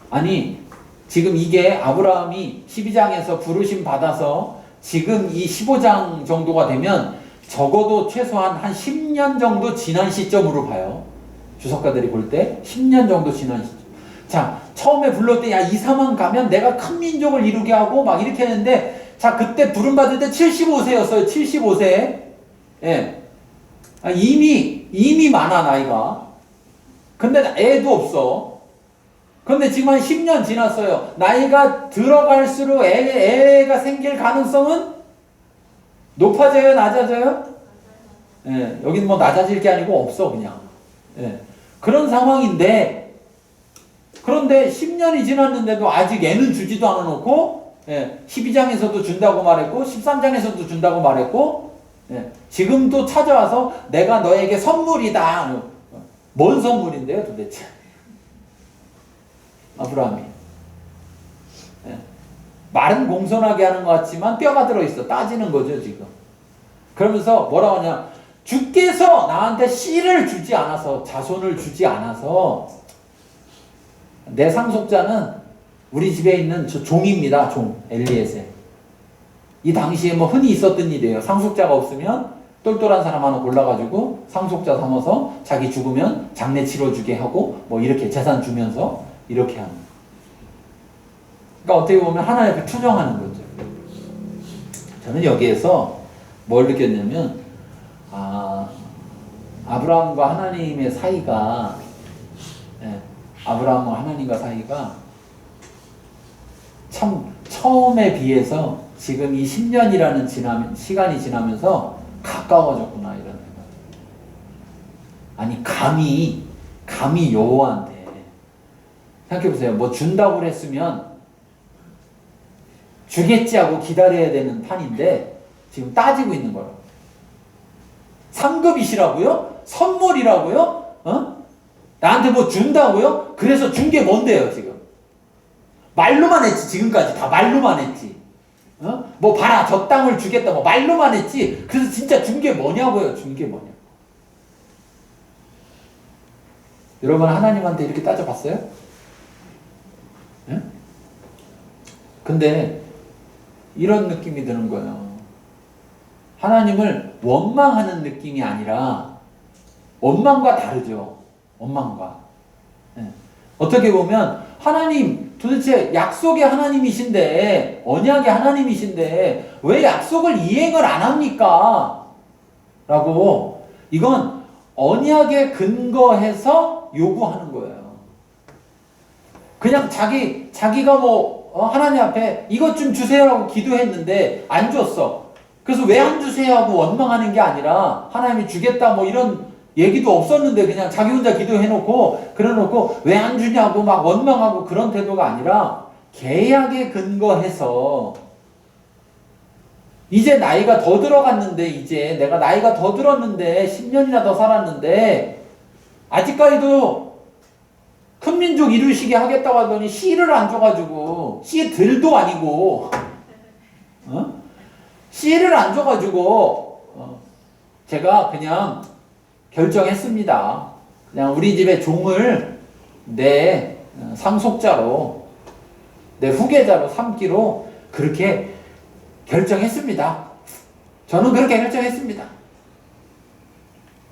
아니 지금 이게 아브라함이 12장에서 부르심 받아서 지금 이 15장 정도가 되면 적어도 최소한 한 10년 정도 지난 시점으로 봐요. 주석가들이 볼 때 10년 정도 지난 시점. 자, 처음에 불렀을 때 야 이사만 가면 내가 큰 민족을 이루게 하고 막 이렇게 했는데 자, 그때 부름 받을 때 75세였어요. 75세. 예. 이미 많아 나이가. 근데 애도 없어. 근데 지금 한 10년 지났어요. 나이가 들어갈수록 애가 생길 가능성은 높아져요, 낮아져요? 예, 여기는 뭐 낮아질 게 아니고 없어, 그냥. 예, 그런 상황인데, 그런데 10년이 지났는데도 아직 애는 주지도 않아 놓고, 예, 12장에서도 준다고 말했고, 13장에서도 준다고 말했고, 예, 지금도 찾아와서 내가 너에게 선물이다. 뭔 선물인데요, 도대체? 아브라함이. 예. 말은 공손하게 하는 것 같지만 뼈가 들어있어. 따지는 거죠, 지금. 그러면서 뭐라고 하냐. 주께서 나한테 씨를 주지 않아서, 자손을 주지 않아서, 내 상속자는 우리 집에 있는 저 종입니다, 종. 엘리에셀. 이 당시에 뭐 흔히 있었던 일이에요. 상속자가 없으면 똘똘한 사람 하나 골라가지고 상속자 삼아서 자기 죽으면 장례 치러주게 하고 뭐 이렇게 재산 주면서 이렇게 하는. 그러니까 어떻게 보면 하나님 앞에 투정하는 거죠. 저는 여기에서 뭘 느꼈냐면 아브라함과 하나님의 사이가 아브라함과 하나님과 사이가 참 처음에 비해서 지금 이 10년이라는 시간이 지나면서 가까워졌구나 이런 생각. 아니 감히 여호와한테 생각해보세요. 뭐 준다고 그랬으면 주겠지 하고 기다려야 되는 판인데 지금 따지고 있는 거라고. 상급이시라고요? 선물이라고요? 어? 나한테 뭐 준다고요? 그래서 준 게 뭔데요 지금? 말로만 했지. 지금까지 다 말로만 했지. 어? 뭐 봐라 저 땅을 주겠다 뭐 말로만 했지. 그래서 진짜 준 게 뭐냐고요. 준 게 뭐냐. 여러분 하나님한테 이렇게 따져봤어요? 예? 근데 이런 느낌이 드는 거예요. 하나님을 원망하는 느낌이 아니라 원망과 다르죠. 원망과. 예. 어떻게 보면 하나님 도대체 약속의 하나님이신데 언약의 하나님이신데 왜 약속을 이행을 안 합니까? 라고 이건 언약에 근거해서 요구하는 거예요. 그냥 자기가 뭐 하나님 앞에 이것 좀 주세요라고 기도했는데 안 줬어. 그래서 왜 안 주세요 하고 원망하는 게 아니라 하나님이 주겠다 뭐 이런 얘기도 없었는데 그냥 자기 혼자 기도해놓고 그래놓고 왜 안 주냐고 막 원망하고 그런 태도가 아니라 계약에 근거해서 이제 나이가 더 들어갔는데 이제 내가 나이가 더 들었는데 10년이나 더 살았는데 아직까지도 큰 민족 이루시게 하겠다고 하더니 씨를 안 줘가지고 씨들도 아니고 씨를 안 줘가지고 제가 그냥 결정했습니다. 그냥 우리 집의 종을 내 상속자로 내 후계자로 삼기로 그렇게 결정했습니다. 저는 그렇게 결정했습니다.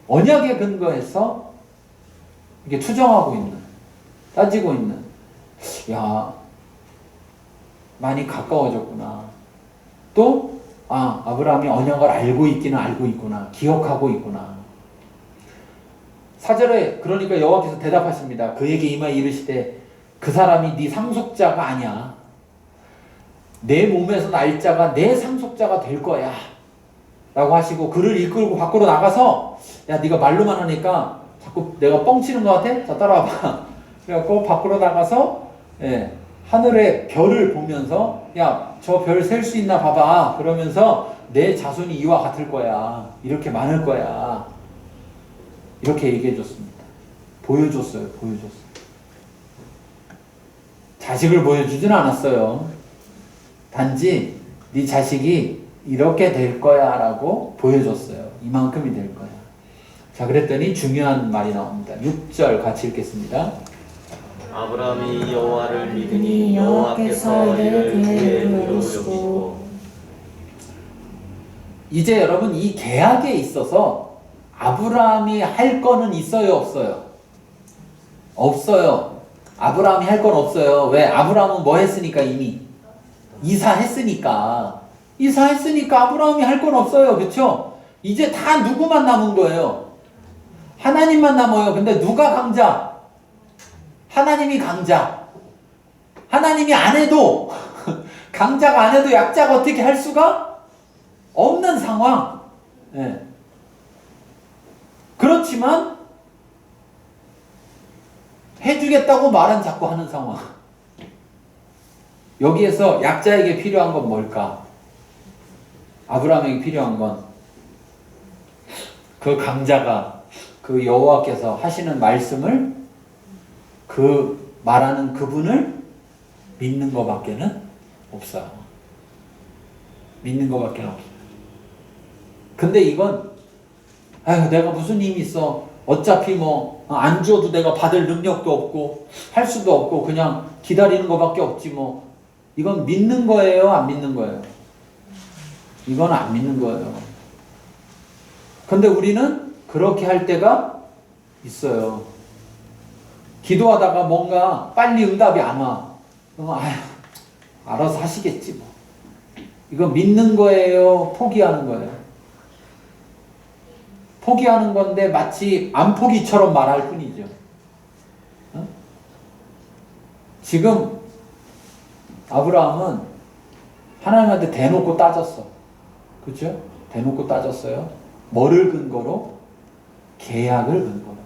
언약에 근거해서 이렇게 투정하고 있는, 따지고 있는 야, 많이 가까워졌구나. 또, 아브라함이 언약을 알고 있기는 알고 있구나. 기억하고 있구나. 4절에 그러니까 여호와께서 대답하십니다. 그에게 임하여 이르시되 그 사람이 네 상속자가 아니야. 내 몸에서 날 자가 내 상속자가 될 거야. 라고 하시고 그를 이끌고 밖으로 나가서 야 네가 말로만 하니까 자꾸 내가 뻥치는 것 같아? 자 따라와봐. 그래갖고 밖으로 나가서 하늘의 별을 보면서 야 저 별 셀 수 있나 봐봐. 그러면서 내 자손이 이와 같을 거야. 이렇게 많을 거야. 이렇게 얘기해 줬습니다. 보여줬어요. 자식을 보여주진 않았어요. 단지 네 자식이 이렇게 될 거야 라고 보여줬어요. 이만큼이 될 거야. 자 그랬더니 중요한 말이 나옵니다. 6절 같이 읽겠습니다. 아브라함이 여호와를 믿으니 믿으니 여호와께서 이를 그의 의로 여기시고 여기시고. 이제 여러분 이 계약에 있어서 아브라함이 할 거는 있어요 없어요? 없어요. 아브라함이 할 건 없어요. 왜? 아브라함은 뭐 했으니까 이미 이사했으니까 아브라함이 할 건 없어요. 그쵸? 이제 다 누구만 남은 거예요? 하나님만 남아요. 근데 누가 강자? 하나님이 강자. 하나님이 안 해도 강자가 안 해도 약자가 어떻게 할 수가 없는 상황. 그렇지만 해주겠다고 말은 자꾸 하는 상황. 여기에서 약자에게 필요한 건 뭘까? 아브라함에게 필요한 건 그 강자가 그 여호와께서 하시는 말씀을 그 말하는 그분을 믿는 것밖에는 없어요. 믿는 것밖에 없어요. 근데 이건 내가 무슨 힘이 있어. 어차피 뭐 안 줘도 내가 받을 능력도 없고 할 수도 없고 그냥 기다리는 것밖에 없지 뭐. 이건 믿는 거예요? 안 믿는 거예요? 이건 안 믿는 거예요. 근데 우리는 그렇게 할 때가 있어요. 기도하다가 뭔가 빨리 응답이 안 와. 그러면 알아서 하시겠지 뭐. 이거 믿는 거예요? 포기하는 거예요? 포기하는 건데 마치 안 포기처럼 말할 뿐이죠. 지금 아브라함은 하나님한테 대놓고 따졌어. 그렇죠? 대놓고 따졌어요. 뭐를 근거로? 계약을 근거로.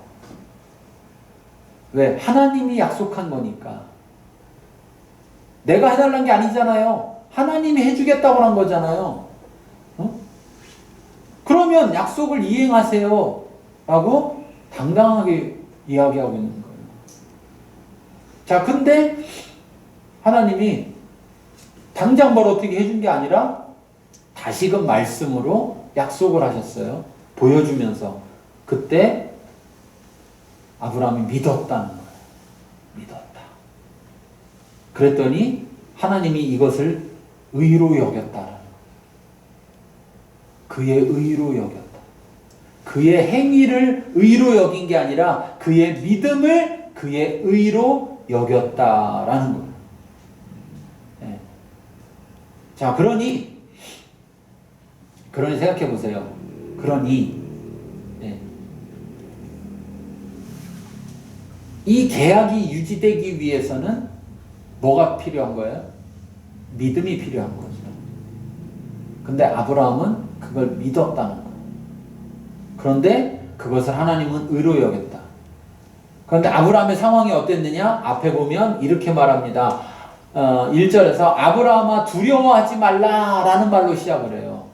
왜? 하나님이 약속한 거니까. 내가 해달라는 게 아니잖아요. 하나님이 해주겠다고 한 거잖아요. 그러면 약속을 이행하세요. 라고 당당하게 이야기하고 있는 거예요. 자, 근데 하나님이 당장 뭘 어떻게 해준 게 아니라 다시금 말씀으로 약속을 하셨어요. 보여주면서. 그때 아브라함이 믿었다는 거예요. 믿었다. 그랬더니 하나님이 이것을 의로 여겼다. 그의 의로 여겼다. 그의 행위를 의로 여긴 게 아니라 그의 믿음을 그의 의로 여겼다라는 거예요. 자, 그러니 생각해 보세요. 이 계약이 유지되기 위해서는 뭐가 필요한 거예요? 믿음이 필요한 거죠. 근데 아브라함은 그걸 믿었다는 거예요. 그런데 그것을 하나님은 의로 여겼다. 그런데 아브라함의 상황이 어땠느냐? 앞에 보면 이렇게 말합니다. 1절에서 아브라함아 두려워하지 말라라는 말로 시작을 해요.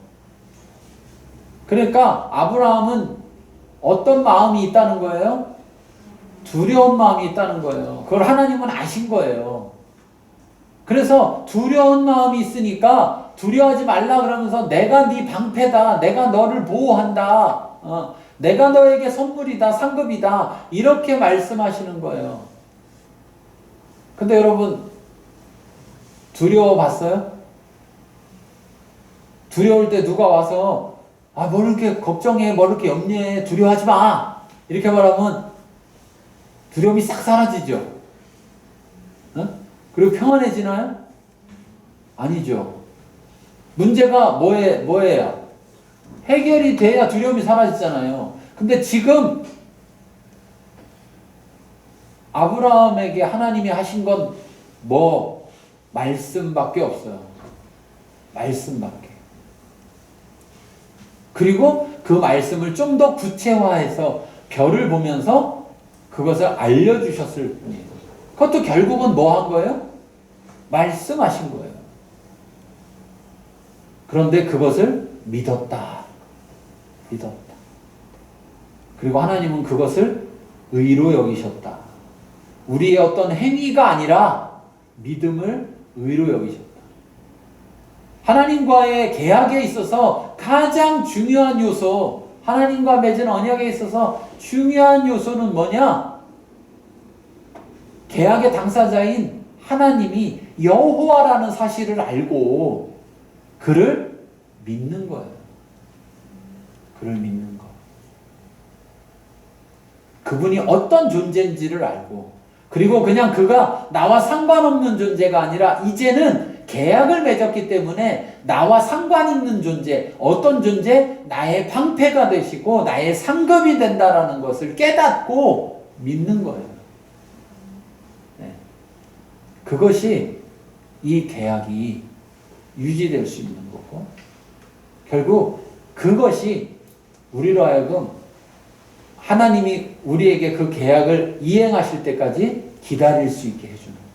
그러니까 아브라함은 어떤 마음이 있다는 거예요? 두려운 마음이 있다는 거예요. 그걸 하나님은 아신 거예요. 그래서 두려운 마음이 있으니까 두려워하지 말라 그러면서 내가 네 방패다. 내가 너를 보호한다. 내가 너에게 선물이다. 상급이다. 이렇게 말씀하시는 거예요. 근데 여러분 두려워 봤어요? 두려울 때 누가 와서 뭘 이렇게 걱정해, 뭘 이렇게 염려해, 두려워하지 마 이렇게 말하면 두려움이 싹 사라지죠. 그리고 평안해지나요? 아니죠. 문제가 뭐예요? 해결이 돼야 두려움이 사라지잖아요. 근데 지금 아브라함에게 하나님이 하신 건 뭐? 말씀밖에 없어요. 말씀밖에. 그리고 그 말씀을 좀 더 구체화해서 별을 보면서 그것을 알려주셨을 뿐이에요. 그것도 결국은 뭐 한 거예요? 말씀하신 거예요. 그런데 그것을 믿었다. 믿었다. 그리고 하나님은 그것을 의로 여기셨다. 우리의 어떤 행위가 아니라 믿음을 의로 여기셨다. 하나님과의 계약에 있어서 가장 중요한 요소, 하나님과 맺은 언약에 있어서 중요한 요소는 뭐냐? 계약의 당사자인 하나님이 여호와라는 사실을 알고 그를 믿는 거예요. 그를 믿는 거. 그분이 어떤 존재인지를 알고, 그리고 그냥 그가 나와 상관없는 존재가 아니라 이제는 계약을 맺었기 때문에 나와 상관 있는 존재, 어떤 존재? 나의 방패가 되시고 나의 상급이 된다라는 것을 깨닫고 믿는 거예요. 네. 그것이 이 계약이 유지될 수 있는 거고, 결국 그것이 우리로 하여금 하나님이 우리에게 그 계약을 이행하실 때까지 기다릴 수 있게 해주는 거예요.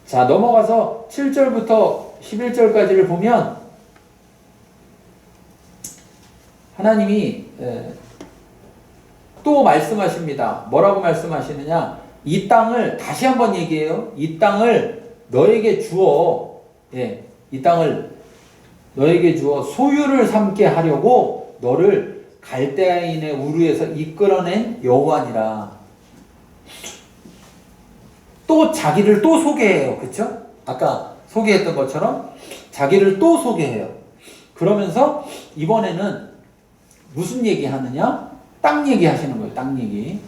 자, 넘어가서 7절부터 11절까지를 보면 하나님이 또 말씀하십니다. 뭐라고 말씀하시느냐? 이 땅을 다시 한번 얘기해요. 이 땅을 너에게 주어, 이 땅을 너에게 주어 소유를 삼게 하려고 너를 갈대아인의 우르에서 이끌어낸 여호와니라. 또 자기를 또 소개해요. 그쵸? 아까 소개했던 것처럼 자기를 또 소개해요. 그러면서 이번에는 무슨 얘기 하느냐? 땅 얘기 하시는 거예요. 땅 얘기.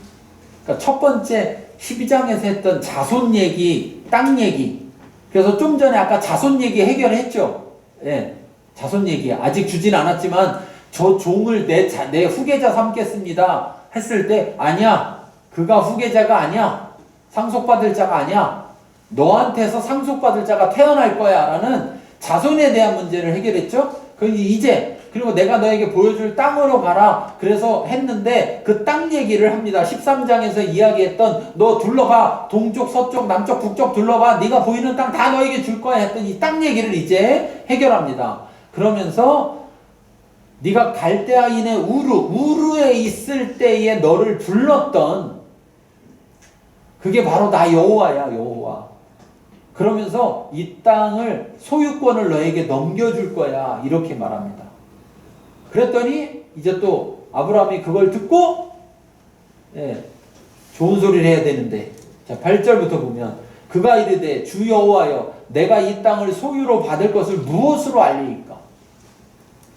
그러니까 첫 번째 12장에서 했던 자손 얘기, 땅 얘기. 그래서 좀 전에 아까 자손 얘기 해결했죠. 예. 자손 얘기. 아직 주진 않았지만 저 종을 내 후계자 삼겠습니다. 했을 때 아니야. 그가 후계자가 아니야. 상속받을 자가 아니야. 너한테서 상속받을 자가 태어날 거야. 라는 자손에 대한 문제를 해결했죠. 그리고 내가 너에게 보여줄 땅으로 가라. 그래서 했는데 그 땅 얘기를 합니다. 13장에서 이야기했던 너 둘러봐. 동쪽, 서쪽, 남쪽, 북쪽 둘러봐. 네가 보이는 땅 다 너에게 줄 거야. 했던 이 땅 얘기를 이제 해결합니다. 그러면서 네가 갈대아인의 우르에 있을 때에 너를 불렀던 그게 바로 나 여호와야. 여호와. 그러면서 이 땅을 소유권을 너에게 넘겨줄 거야. 이렇게 말합니다. 그랬더니 이제 또 아브라함이 그걸 듣고 좋은 소리를 해야 되는데, 자 8절부터 보면 그가 이르되 주 여호와여 내가 이 땅을 소유로 받을 것을 무엇으로 알리이까?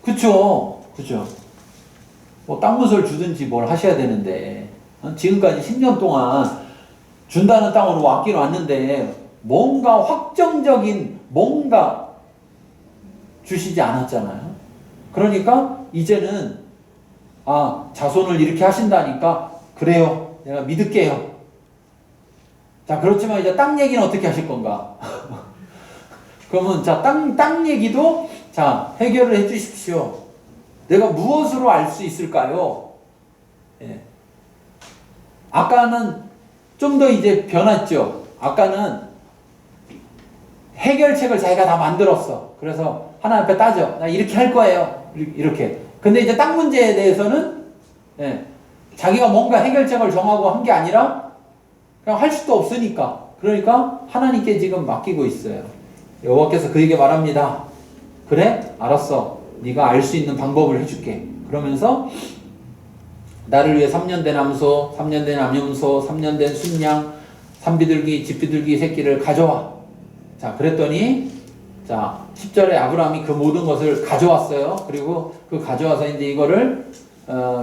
그쵸? 뭐 땅문서를 주든지 뭘 하셔야 되는데 지금까지 10년 동안 준다는 땅으로 왔긴 왔는데 뭔가 확정적인 뭔가 주시지 않았잖아요. 그러니까 이제는 자손을 이렇게 하신다니까 그래요. 내가 믿을게요. 자, 그렇지만 이제 땅 얘기는 어떻게 하실 건가? 그러면 자, 땅 얘기도 자, 해결을 해 주십시오. 내가 무엇으로 알 수 있을까요? 아까는 좀 더 이제 변했죠. 아까는 해결책을 자기가 다 만들었어. 그래서 하나님 앞에 따져. 나 이렇게 할 거예요. 이렇게. 근데 이제 땅 문제에 대해서는 자기가 뭔가 해결책을 정하고 한 게 아니라 그냥 할 수도 없으니까. 그러니까 하나님께 지금 맡기고 있어요. 여호와께서 그에게 말합니다. 그래? 알았어. 네가 알 수 있는 방법을 해줄게. 그러면서 나를 위해 3년 된 암소, 3년 된 암염소, 3년 된 순양, 산비둘기, 집비둘기 새끼를 가져와. 자, 그랬더니 자 10절에 아브라함이 그 모든 것을 가져왔어요. 그리고 그 가져와서 이제 이거를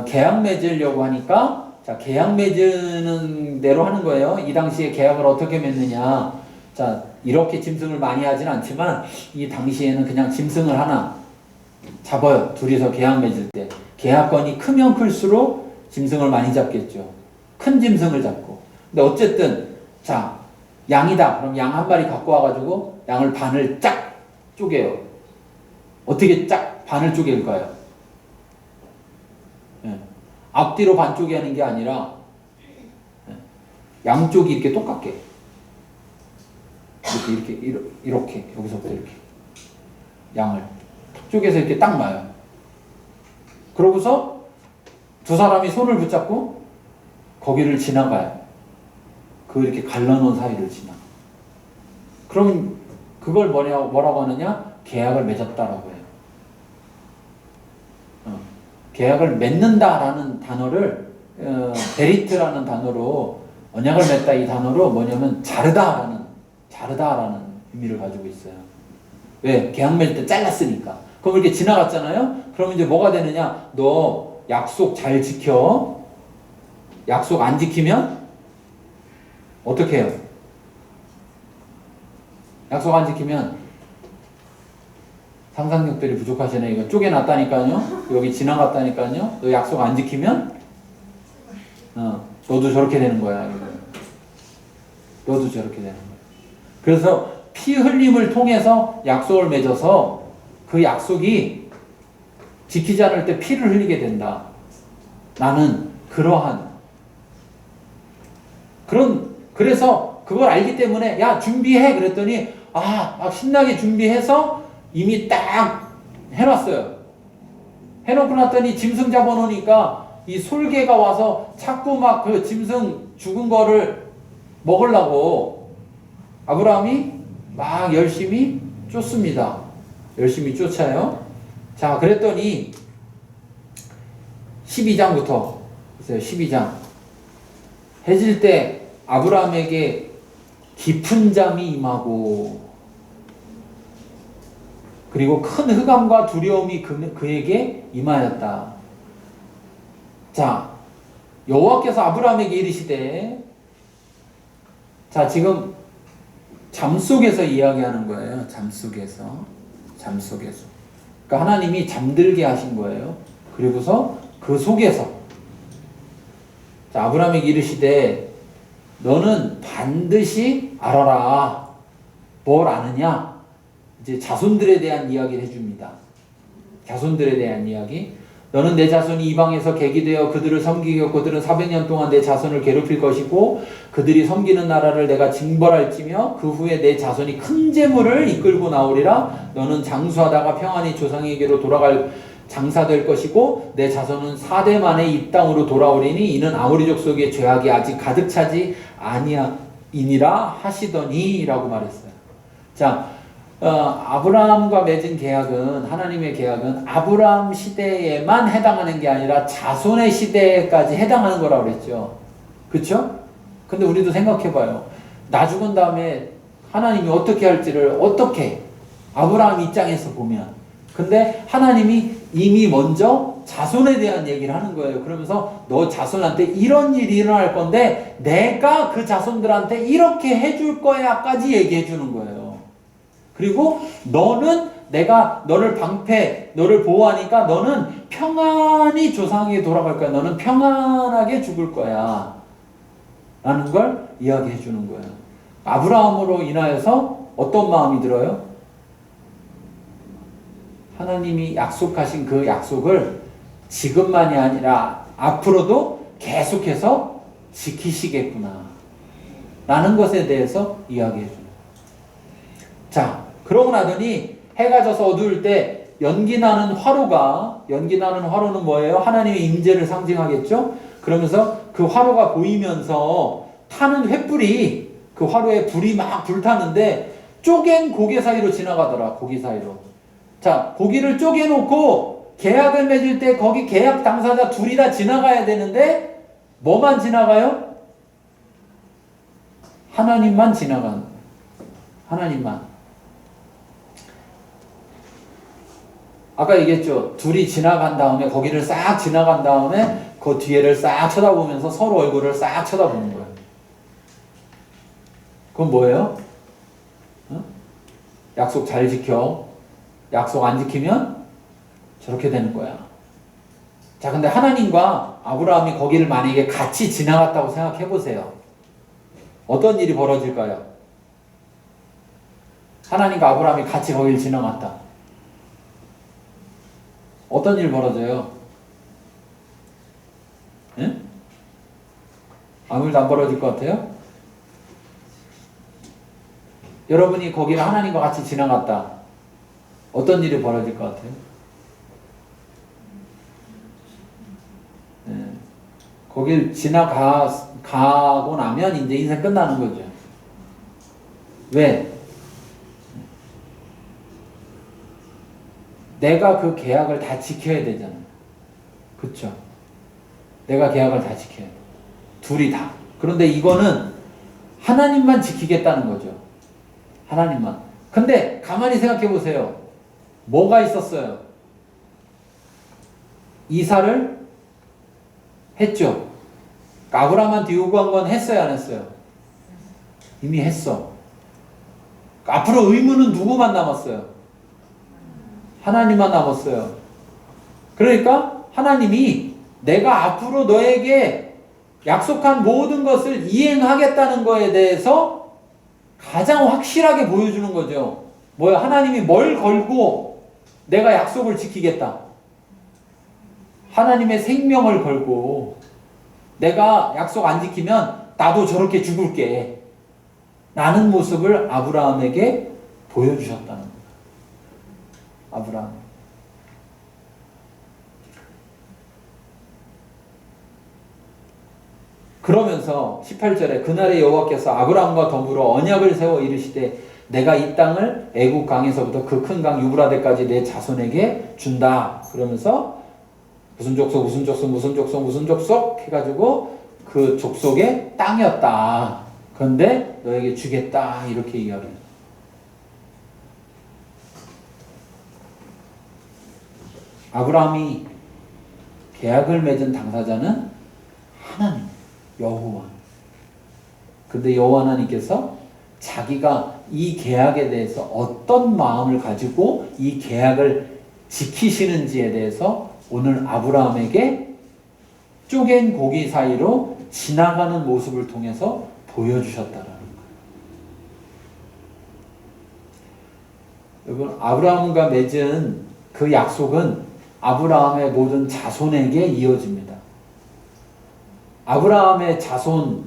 계약 맺으려고 하니까 자, 계약 맺는 대로 하는 거예요. 이 당시에 계약을 어떻게 맺느냐. 자, 이렇게 짐승을 많이 하진 않지만 이 당시에는 그냥 짐승을 하나 잡아요. 둘이서 계약 맺을 때. 계약권이 크면 클수록 짐승을 많이 잡겠죠. 큰 짐승을 잡고. 근데 어쨌든 자, 양이다. 그럼 양 한 마리 갖고 와가지고 양을 반을 쫙 쪼개요. 어떻게 쫙 반을 쪼갤까요? 예. 앞뒤로 반 쪼개는 게 아니라 예. 양쪽이 이렇게 똑같게 이렇게 여기서부터 이렇게 양을 쪼개서 이렇게 딱 놔요. 그러고서 두 사람이 손을 붙잡고 거기를 지나가요. 그 이렇게 갈라놓은 사이를 지나. 그러면 그걸 뭐라고 하느냐? 계약을 맺었다라고 해요. 계약을 맺는다라는 단어를 베리트라는 단어로 언약을 맺다 이 단어로 뭐냐면 자르다라는 의미를 가지고 있어요. 왜? 계약 맺을 때 잘랐으니까. 그럼 이렇게 지나갔잖아요. 그러면 이제 뭐가 되느냐? 너 약속 잘 지켜. 약속 안 지키면 어떻게 해요? 약속 안 지키면 상상력들이 부족하시네. 이거 쪼개놨다니까요. 여기 지나갔다니까요. 너 약속 안 지키면 너도 저렇게 되는 거야. 너도 저렇게 되는 거야. 그래서 피 흘림을 통해서 약속을 맺어서 그 약속이 지키지 않을 때 피를 흘리게 된다. 나는 그래서 그걸 알기 때문에 야 준비해 그랬더니 막 신나게 준비해서 이미 딱 해놨어요. 해놓고 났더니 짐승 잡아놓으니까 이 솔개가 와서 자꾸 막 그 짐승 죽은 거를 먹으려고 아브라함이 막 열심히 쫓습니다. 열심히 쫓아요. 자, 그랬더니 12장부터 보세요. 12장 해질 때 아브라함에게 깊은 잠이 임하고 그리고 큰 흑암과 두려움이 그에게 임하였다. 자, 여호와께서 아브라함에게 이르시되 자, 지금 잠속에서 이야기하는 거예요. 잠속에서. 그러니까 하나님이 잠들게 하신 거예요. 그리고서 그 속에서 자, 아브라함에게 이르시되 너는 반드시 알아라. 뭘 아느냐? 이제 자손들에 대한 이야기를 해줍니다. 자손들에 대한 이야기. 너는 내 자손이 이방에서 객이 되어 그들을 섬기고 그들은 400년 동안 내 자손을 괴롭힐 것이고 그들이 섬기는 나라를 내가 징벌할지며 그 후에 내 자손이 큰 재물을 이끌고 나오리라. 너는 장수하다가 평안히 조상에게로 돌아갈 장사될 것이고 내 자손은 4대 만에 이 땅으로 돌아오리니 이는 아모리 족속의 죄악이 아직 가득 차지 아니니라 하시더니 라고 말했어요. 자, 아브라함과 맺은 계약은 하나님의 계약은 아브라함 시대에만 해당하는 게 아니라 자손의 시대까지 해당하는 거라고 그랬죠. 그렇죠? 근데 우리도 생각해봐요. 나 죽은 다음에 하나님이 어떻게 할지를 어떻게 아브라함 입장에서 보면 근데 하나님이 이미 먼저 자손에 대한 얘기를 하는 거예요. 그러면서 너 자손한테 이런 일이 일어날 건데 내가 그 자손들한테 이렇게 해줄 거야까지 얘기해 주는 거예요. 그리고 너는 내가 너를 방패, 너를 보호하니까 너는 평안히 조상에게 돌아갈 거야. 너는 평안하게 죽을 거야. 라는 걸 이야기해 주는 거예요. 아브라함으로 인하여서 어떤 마음이 들어요? 하나님이 약속하신 그 약속을 지금만이 아니라 앞으로도 계속해서 지키시겠구나. 라는 것에 대해서 이야기해 줍니다. 자, 그러고 나더니 해가 져서 어두울 때 연기나는 화로는 뭐예요? 하나님의 임재를 상징하겠죠? 그러면서 그 화로가 보이면서 타는 횃불이 그 화로에 불이 막 불타는데 쪼갠 고개 사이로 지나가더라. 고기 사이로. 자, 고기를 쪼개놓고 계약을 맺을 때 거기 계약 당사자 둘이 다 지나가야 되는데 뭐만 지나가요? 하나님만 지나간. 하나님만. 아까 얘기했죠. 둘이 지나간 다음에 거기를 싹 지나간 다음에 그 뒤에를 싹 쳐다보면서 서로 얼굴을 싹 쳐다보는 거예요. 그건 뭐예요? 어? 약속 잘 지켜. 약속 안 지키면 저렇게 되는 거야. 자, 근데 하나님과 아브라함이 거기를 만약에 같이 지나갔다고 생각해 보세요. 어떤 일이 벌어질까요? 하나님과 아브라함이 같이 거기를 지나갔다. 어떤 일 벌어져요? 응? 아무 일도 안 벌어질 것 같아요? 여러분이 거기를 하나님과 같이 지나갔다. 어떤 일이 벌어질 것 같아요? 네. 거길 가고 나면 이제 인생 끝나는 거죠. 왜? 내가 그 계약을 다 지켜야 되잖아. 그쵸? 내가 계약을 다 지켜야 돼. 둘이 다. 그런데 이거는 하나님만 지키겠다는 거죠. 하나님만. 근데 가만히 생각해 보세요. 뭐가 있었어요? 이사를 했죠. 아브라함한테 요구한 건 했어요, 안 했어요? 이미 했어. 앞으로 의무는 누구만 남았어요? 하나님만 남았어요. 그러니까 하나님이 내가 앞으로 너에게 약속한 모든 것을 이행하겠다는 거에 대해서 가장 확실하게 보여주는 거죠. 뭐야? 하나님이 뭘 걸고 내가 약속을 지키겠다. 하나님의 생명을 걸고 내가 약속 안 지키면 나도 저렇게 죽을게. 라는 모습을 아브라함에게 보여주셨다는 거예요. 아브라함. 그러면서 18절에 그날의 여호와께서 아브라함과 더불어 언약을 세워 이르시되 내가 이 땅을 애국 강에서부터 그 큰 강 유브라데까지 내 자손에게 준다. 그러면서 무슨 족속 무슨 족속 무슨 족속 무슨 족속 해가지고 그 족속의 땅이었다. 그런데 너에게 주겠다. 이렇게 이야기해요. 아브라함이 계약을 맺은 당사자는 하나님, 여호와. 근데 여호와 하나님께서 자기가 이 계약에 대해서 어떤 마음을 가지고 이 계약을 지키시는지에 대해서 오늘 아브라함에게 쪼갠 고기 사이로 지나가는 모습을 통해서 보여주셨다라는 거예요. 여러분, 아브라함과 맺은 그 약속은 아브라함의 모든 자손에게 이어집니다. 아브라함의 자손,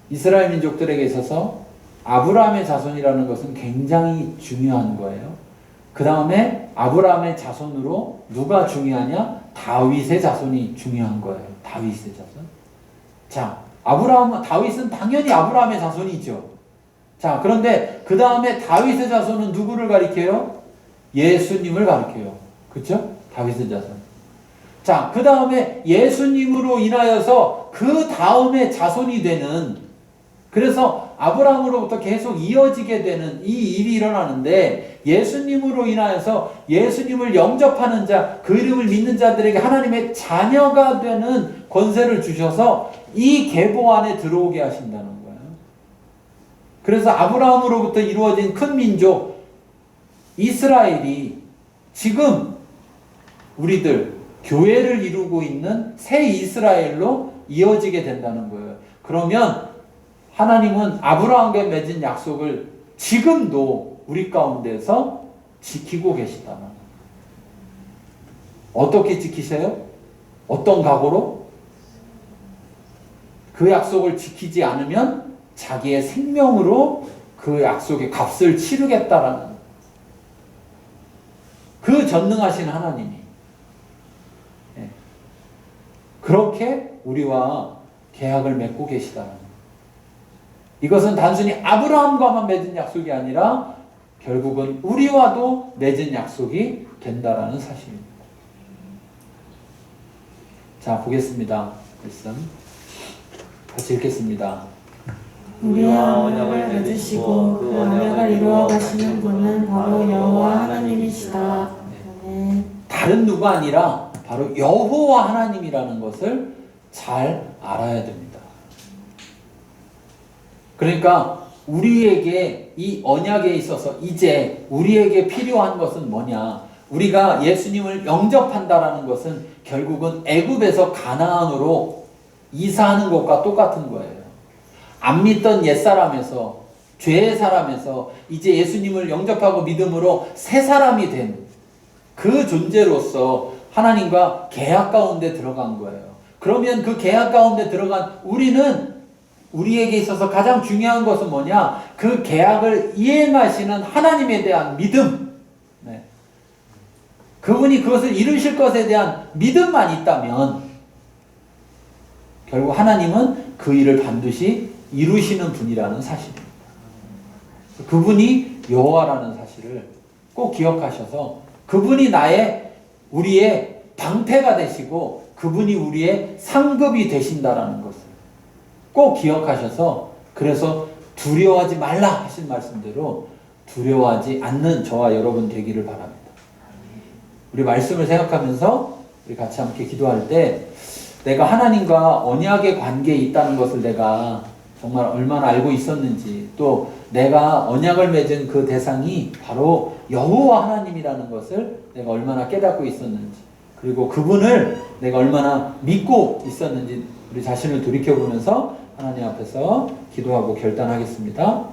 이스라엘 민족들에게 있어서 아브라함의 자손이라는 것은 굉장히 중요한 거예요. 그 다음에 아브라함의 자손으로 누가 중요하냐? 다윗의 자손이 중요한 거예요. 다윗의 자손. 자, 다윗은 당연히 아브라함의 자손이죠. 자, 그런데 그 다음에 다윗의 자손은 누구를 가리켜요? 예수님을 가리켜요. 그쵸? 다윗의 자손. 자, 그 다음에 예수님으로 인하여서 그 다음에 자손이 되는, 그래서 아브라함으로부터 계속 이어지게 되는 이 일이 일어나는데, 예수님으로 인하여서 예수님을 영접하는 자, 그 이름을 믿는 자들에게 하나님의 자녀가 되는 권세를 주셔서 이 계보 안에 들어오게 하신다는 거예요. 그래서 아브라함으로부터 이루어진 큰 민족 이스라엘이 지금 우리들 교회를 이루고 있는 새 이스라엘로 이어지게 된다는 거예요. 그러면 하나님은 아브라함과 맺은 약속을 지금도 우리 가운데서 지키고 계시다는 거예요. 어떻게 지키세요? 어떤 각오로? 그 약속을 지키지 않으면 자기의 생명으로 그 약속의 값을 치르겠다라는, 그 전능하신 하나님이 그렇게 우리와 계약을 맺고 계시다는 거예요. 이것은 단순히 아브라함과만 맺은 약속이 아니라 결국은 우리와도 맺은 약속이 된다라는 사실입니다. 자, 보겠습니다. 말씀 같이 읽겠습니다. 우리와 언약을 맺으시고 그 언약을 이루어 가시는 분은 바로 여호와 하나님이시다. 아멘. 다 다른 누가 아니라 바로 여호와 하나님이라는 것을 잘 알아야 됩니다. 그러니까 우리에게 이 언약에 있어서 이제 우리에게 필요한 것은 뭐냐? 우리가 예수님을 영접한다라는 것은 결국은 애굽에서 가나안으로 이사하는 것과 똑같은 거예요. 안 믿던 옛사람에서, 죄의 사람에서 이제 예수님을 영접하고 믿음으로 새 사람이 된 그 존재로서 하나님과 계약 가운데 들어간 거예요. 그러면 그 계약 가운데 들어간 우리는 우리에게 있어서 가장 중요한 것은 뭐냐? 그 계약을 이행하시는 하나님에 대한 믿음. 네. 그분이 그것을 이루실 것에 대한 믿음만 있다면 결국 하나님은 그 일을 반드시 이루시는 분이라는 사실입니다. 그분이 여호와라는 사실을 꼭 기억하셔서 그분이 우리의 방패가 되시고 그분이 우리의 상급이 되신다라는 것을 꼭 기억하셔서 그래서 두려워하지 말라 하신 말씀대로 두려워하지 않는 저와 여러분 되기를 바랍니다. 우리 말씀을 생각하면서 우리 같이 함께 기도할 때 내가 하나님과 언약의 관계에 있다는 것을 내가 정말 얼마나 알고 있었는지 또 내가 언약을 맺은 그 대상이 바로 여호와 하나님이라는 것을 내가 얼마나 깨닫고 있었는지 그리고 그분을 내가 얼마나 믿고 있었는지 우리 자신을 돌이켜보면서 하나님 앞에서 기도하고 결단하겠습니다.